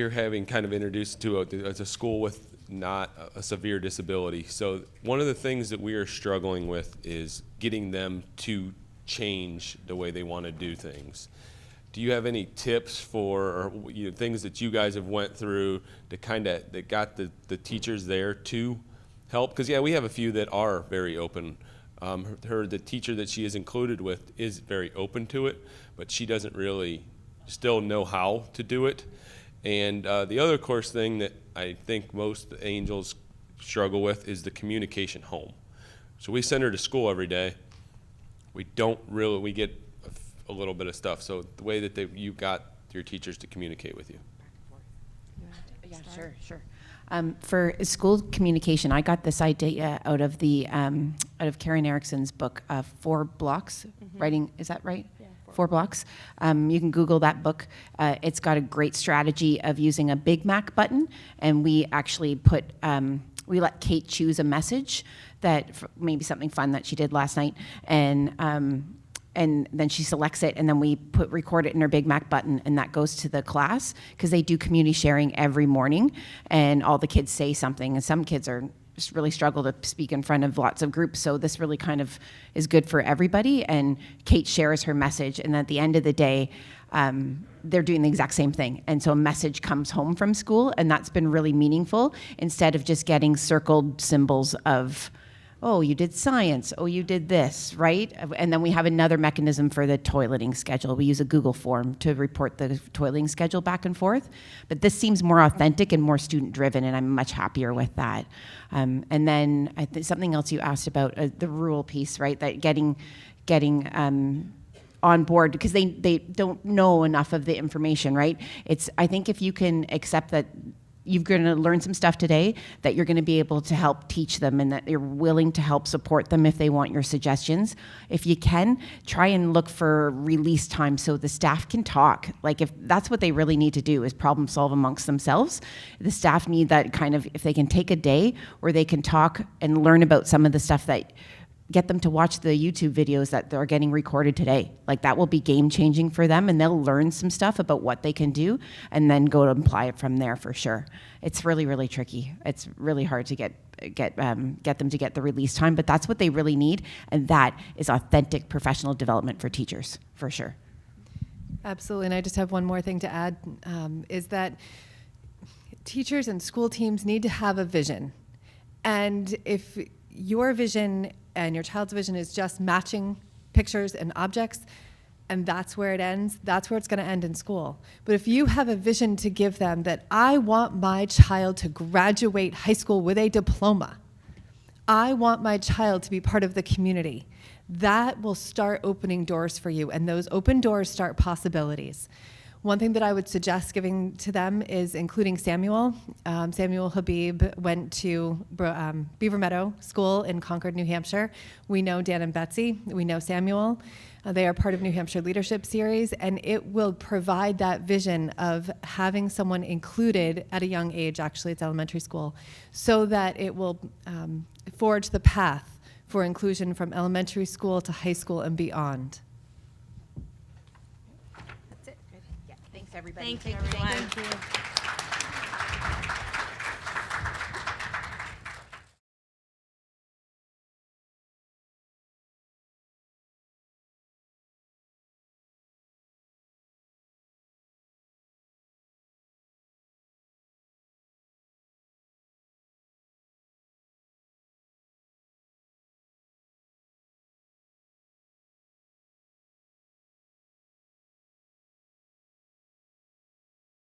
are having kind of introduced to a school with not a severe disability. So one of the things that we are struggling with is getting them to change the way they want to do things. Do you have any tips for things that you guys have went through to that got the teachers there to help? Because we have a few that are very open. The teacher that she is included with is very open to it, but she doesn't really still know how to do it. And the other course thing that I think most angels struggle with is the communication home. So we send her to school every day. We get a little bit of stuff. So the way that you got your teachers to communicate with you. Yeah, sure. For school communication, I got this idea out of Karen Erickson's book, 4 Blocks. Writing, is that right? Yeah. 4 Blocks. You can Google that book. It's got a great strategy of using a Big Mac button, and we actually we let Kate choose a message maybe something fun that she did last night, and then she selects it, and then we record it in her Big Mac button, and that goes to the class, because they do community sharing every morning, and all the kids say something, and some kids just really struggle to speak in front of lots of groups, so this really kind of is good for everybody, and Kate shares her message, and at the end of the day, they're doing the exact same thing, and so a message comes home from school, and that's been really meaningful, instead of just getting circled symbols of, oh, you did science, oh, you did this, right? And then we have another mechanism for the toileting schedule. We use a Google form to report the toileting schedule back and forth. But this seems more authentic and more student-driven, and I'm much happier with that. And then I think something else you asked about, the rural piece, right? That getting on board, because they don't know enough of the information, right? I think if you can accept that you're going to learn some stuff today, that you're going to be able to help teach them, and that you're willing to help support them if they want your suggestions. If you can, try and look for release time so the staff can talk. Like, if that's what they really need to do, is problem solve amongst themselves. The staff need that kind of, if they can take a day where they can talk and learn about some of the stuff, that get them to watch the YouTube videos that are getting recorded today. Like, that will be game changing for them, and they'll learn some stuff about what they can do, and then go to apply it from there for sure. It's really, really tricky. It's really hard to get them to get the release time, but that's what they really need, and that is authentic professional development for teachers, for sure. Absolutely, and I just have one more thing to add, is that teachers and school teams need to have a vision. And if your vision and your child's vision is just matching pictures and objects, and that's where it ends, that's where it's going to end in school. But if you have a vision to give them, that I want my child to graduate high school with a diploma, I want my child to be part of the community, that will start opening doors for you, and those open doors start possibilities. One thing that I would suggest giving to them is including Samuel. Samuel Habib went to Beaver Meadow School in Concord, New Hampshire. We know Dan and Betsy. We know Samuel. They are part of New Hampshire Leadership Series, and it will provide that vision of having someone included at a young age, actually it's elementary school, so that it will forge the path for inclusion from elementary school to high school and beyond. Everybody. Thank you, everyone. Thank you.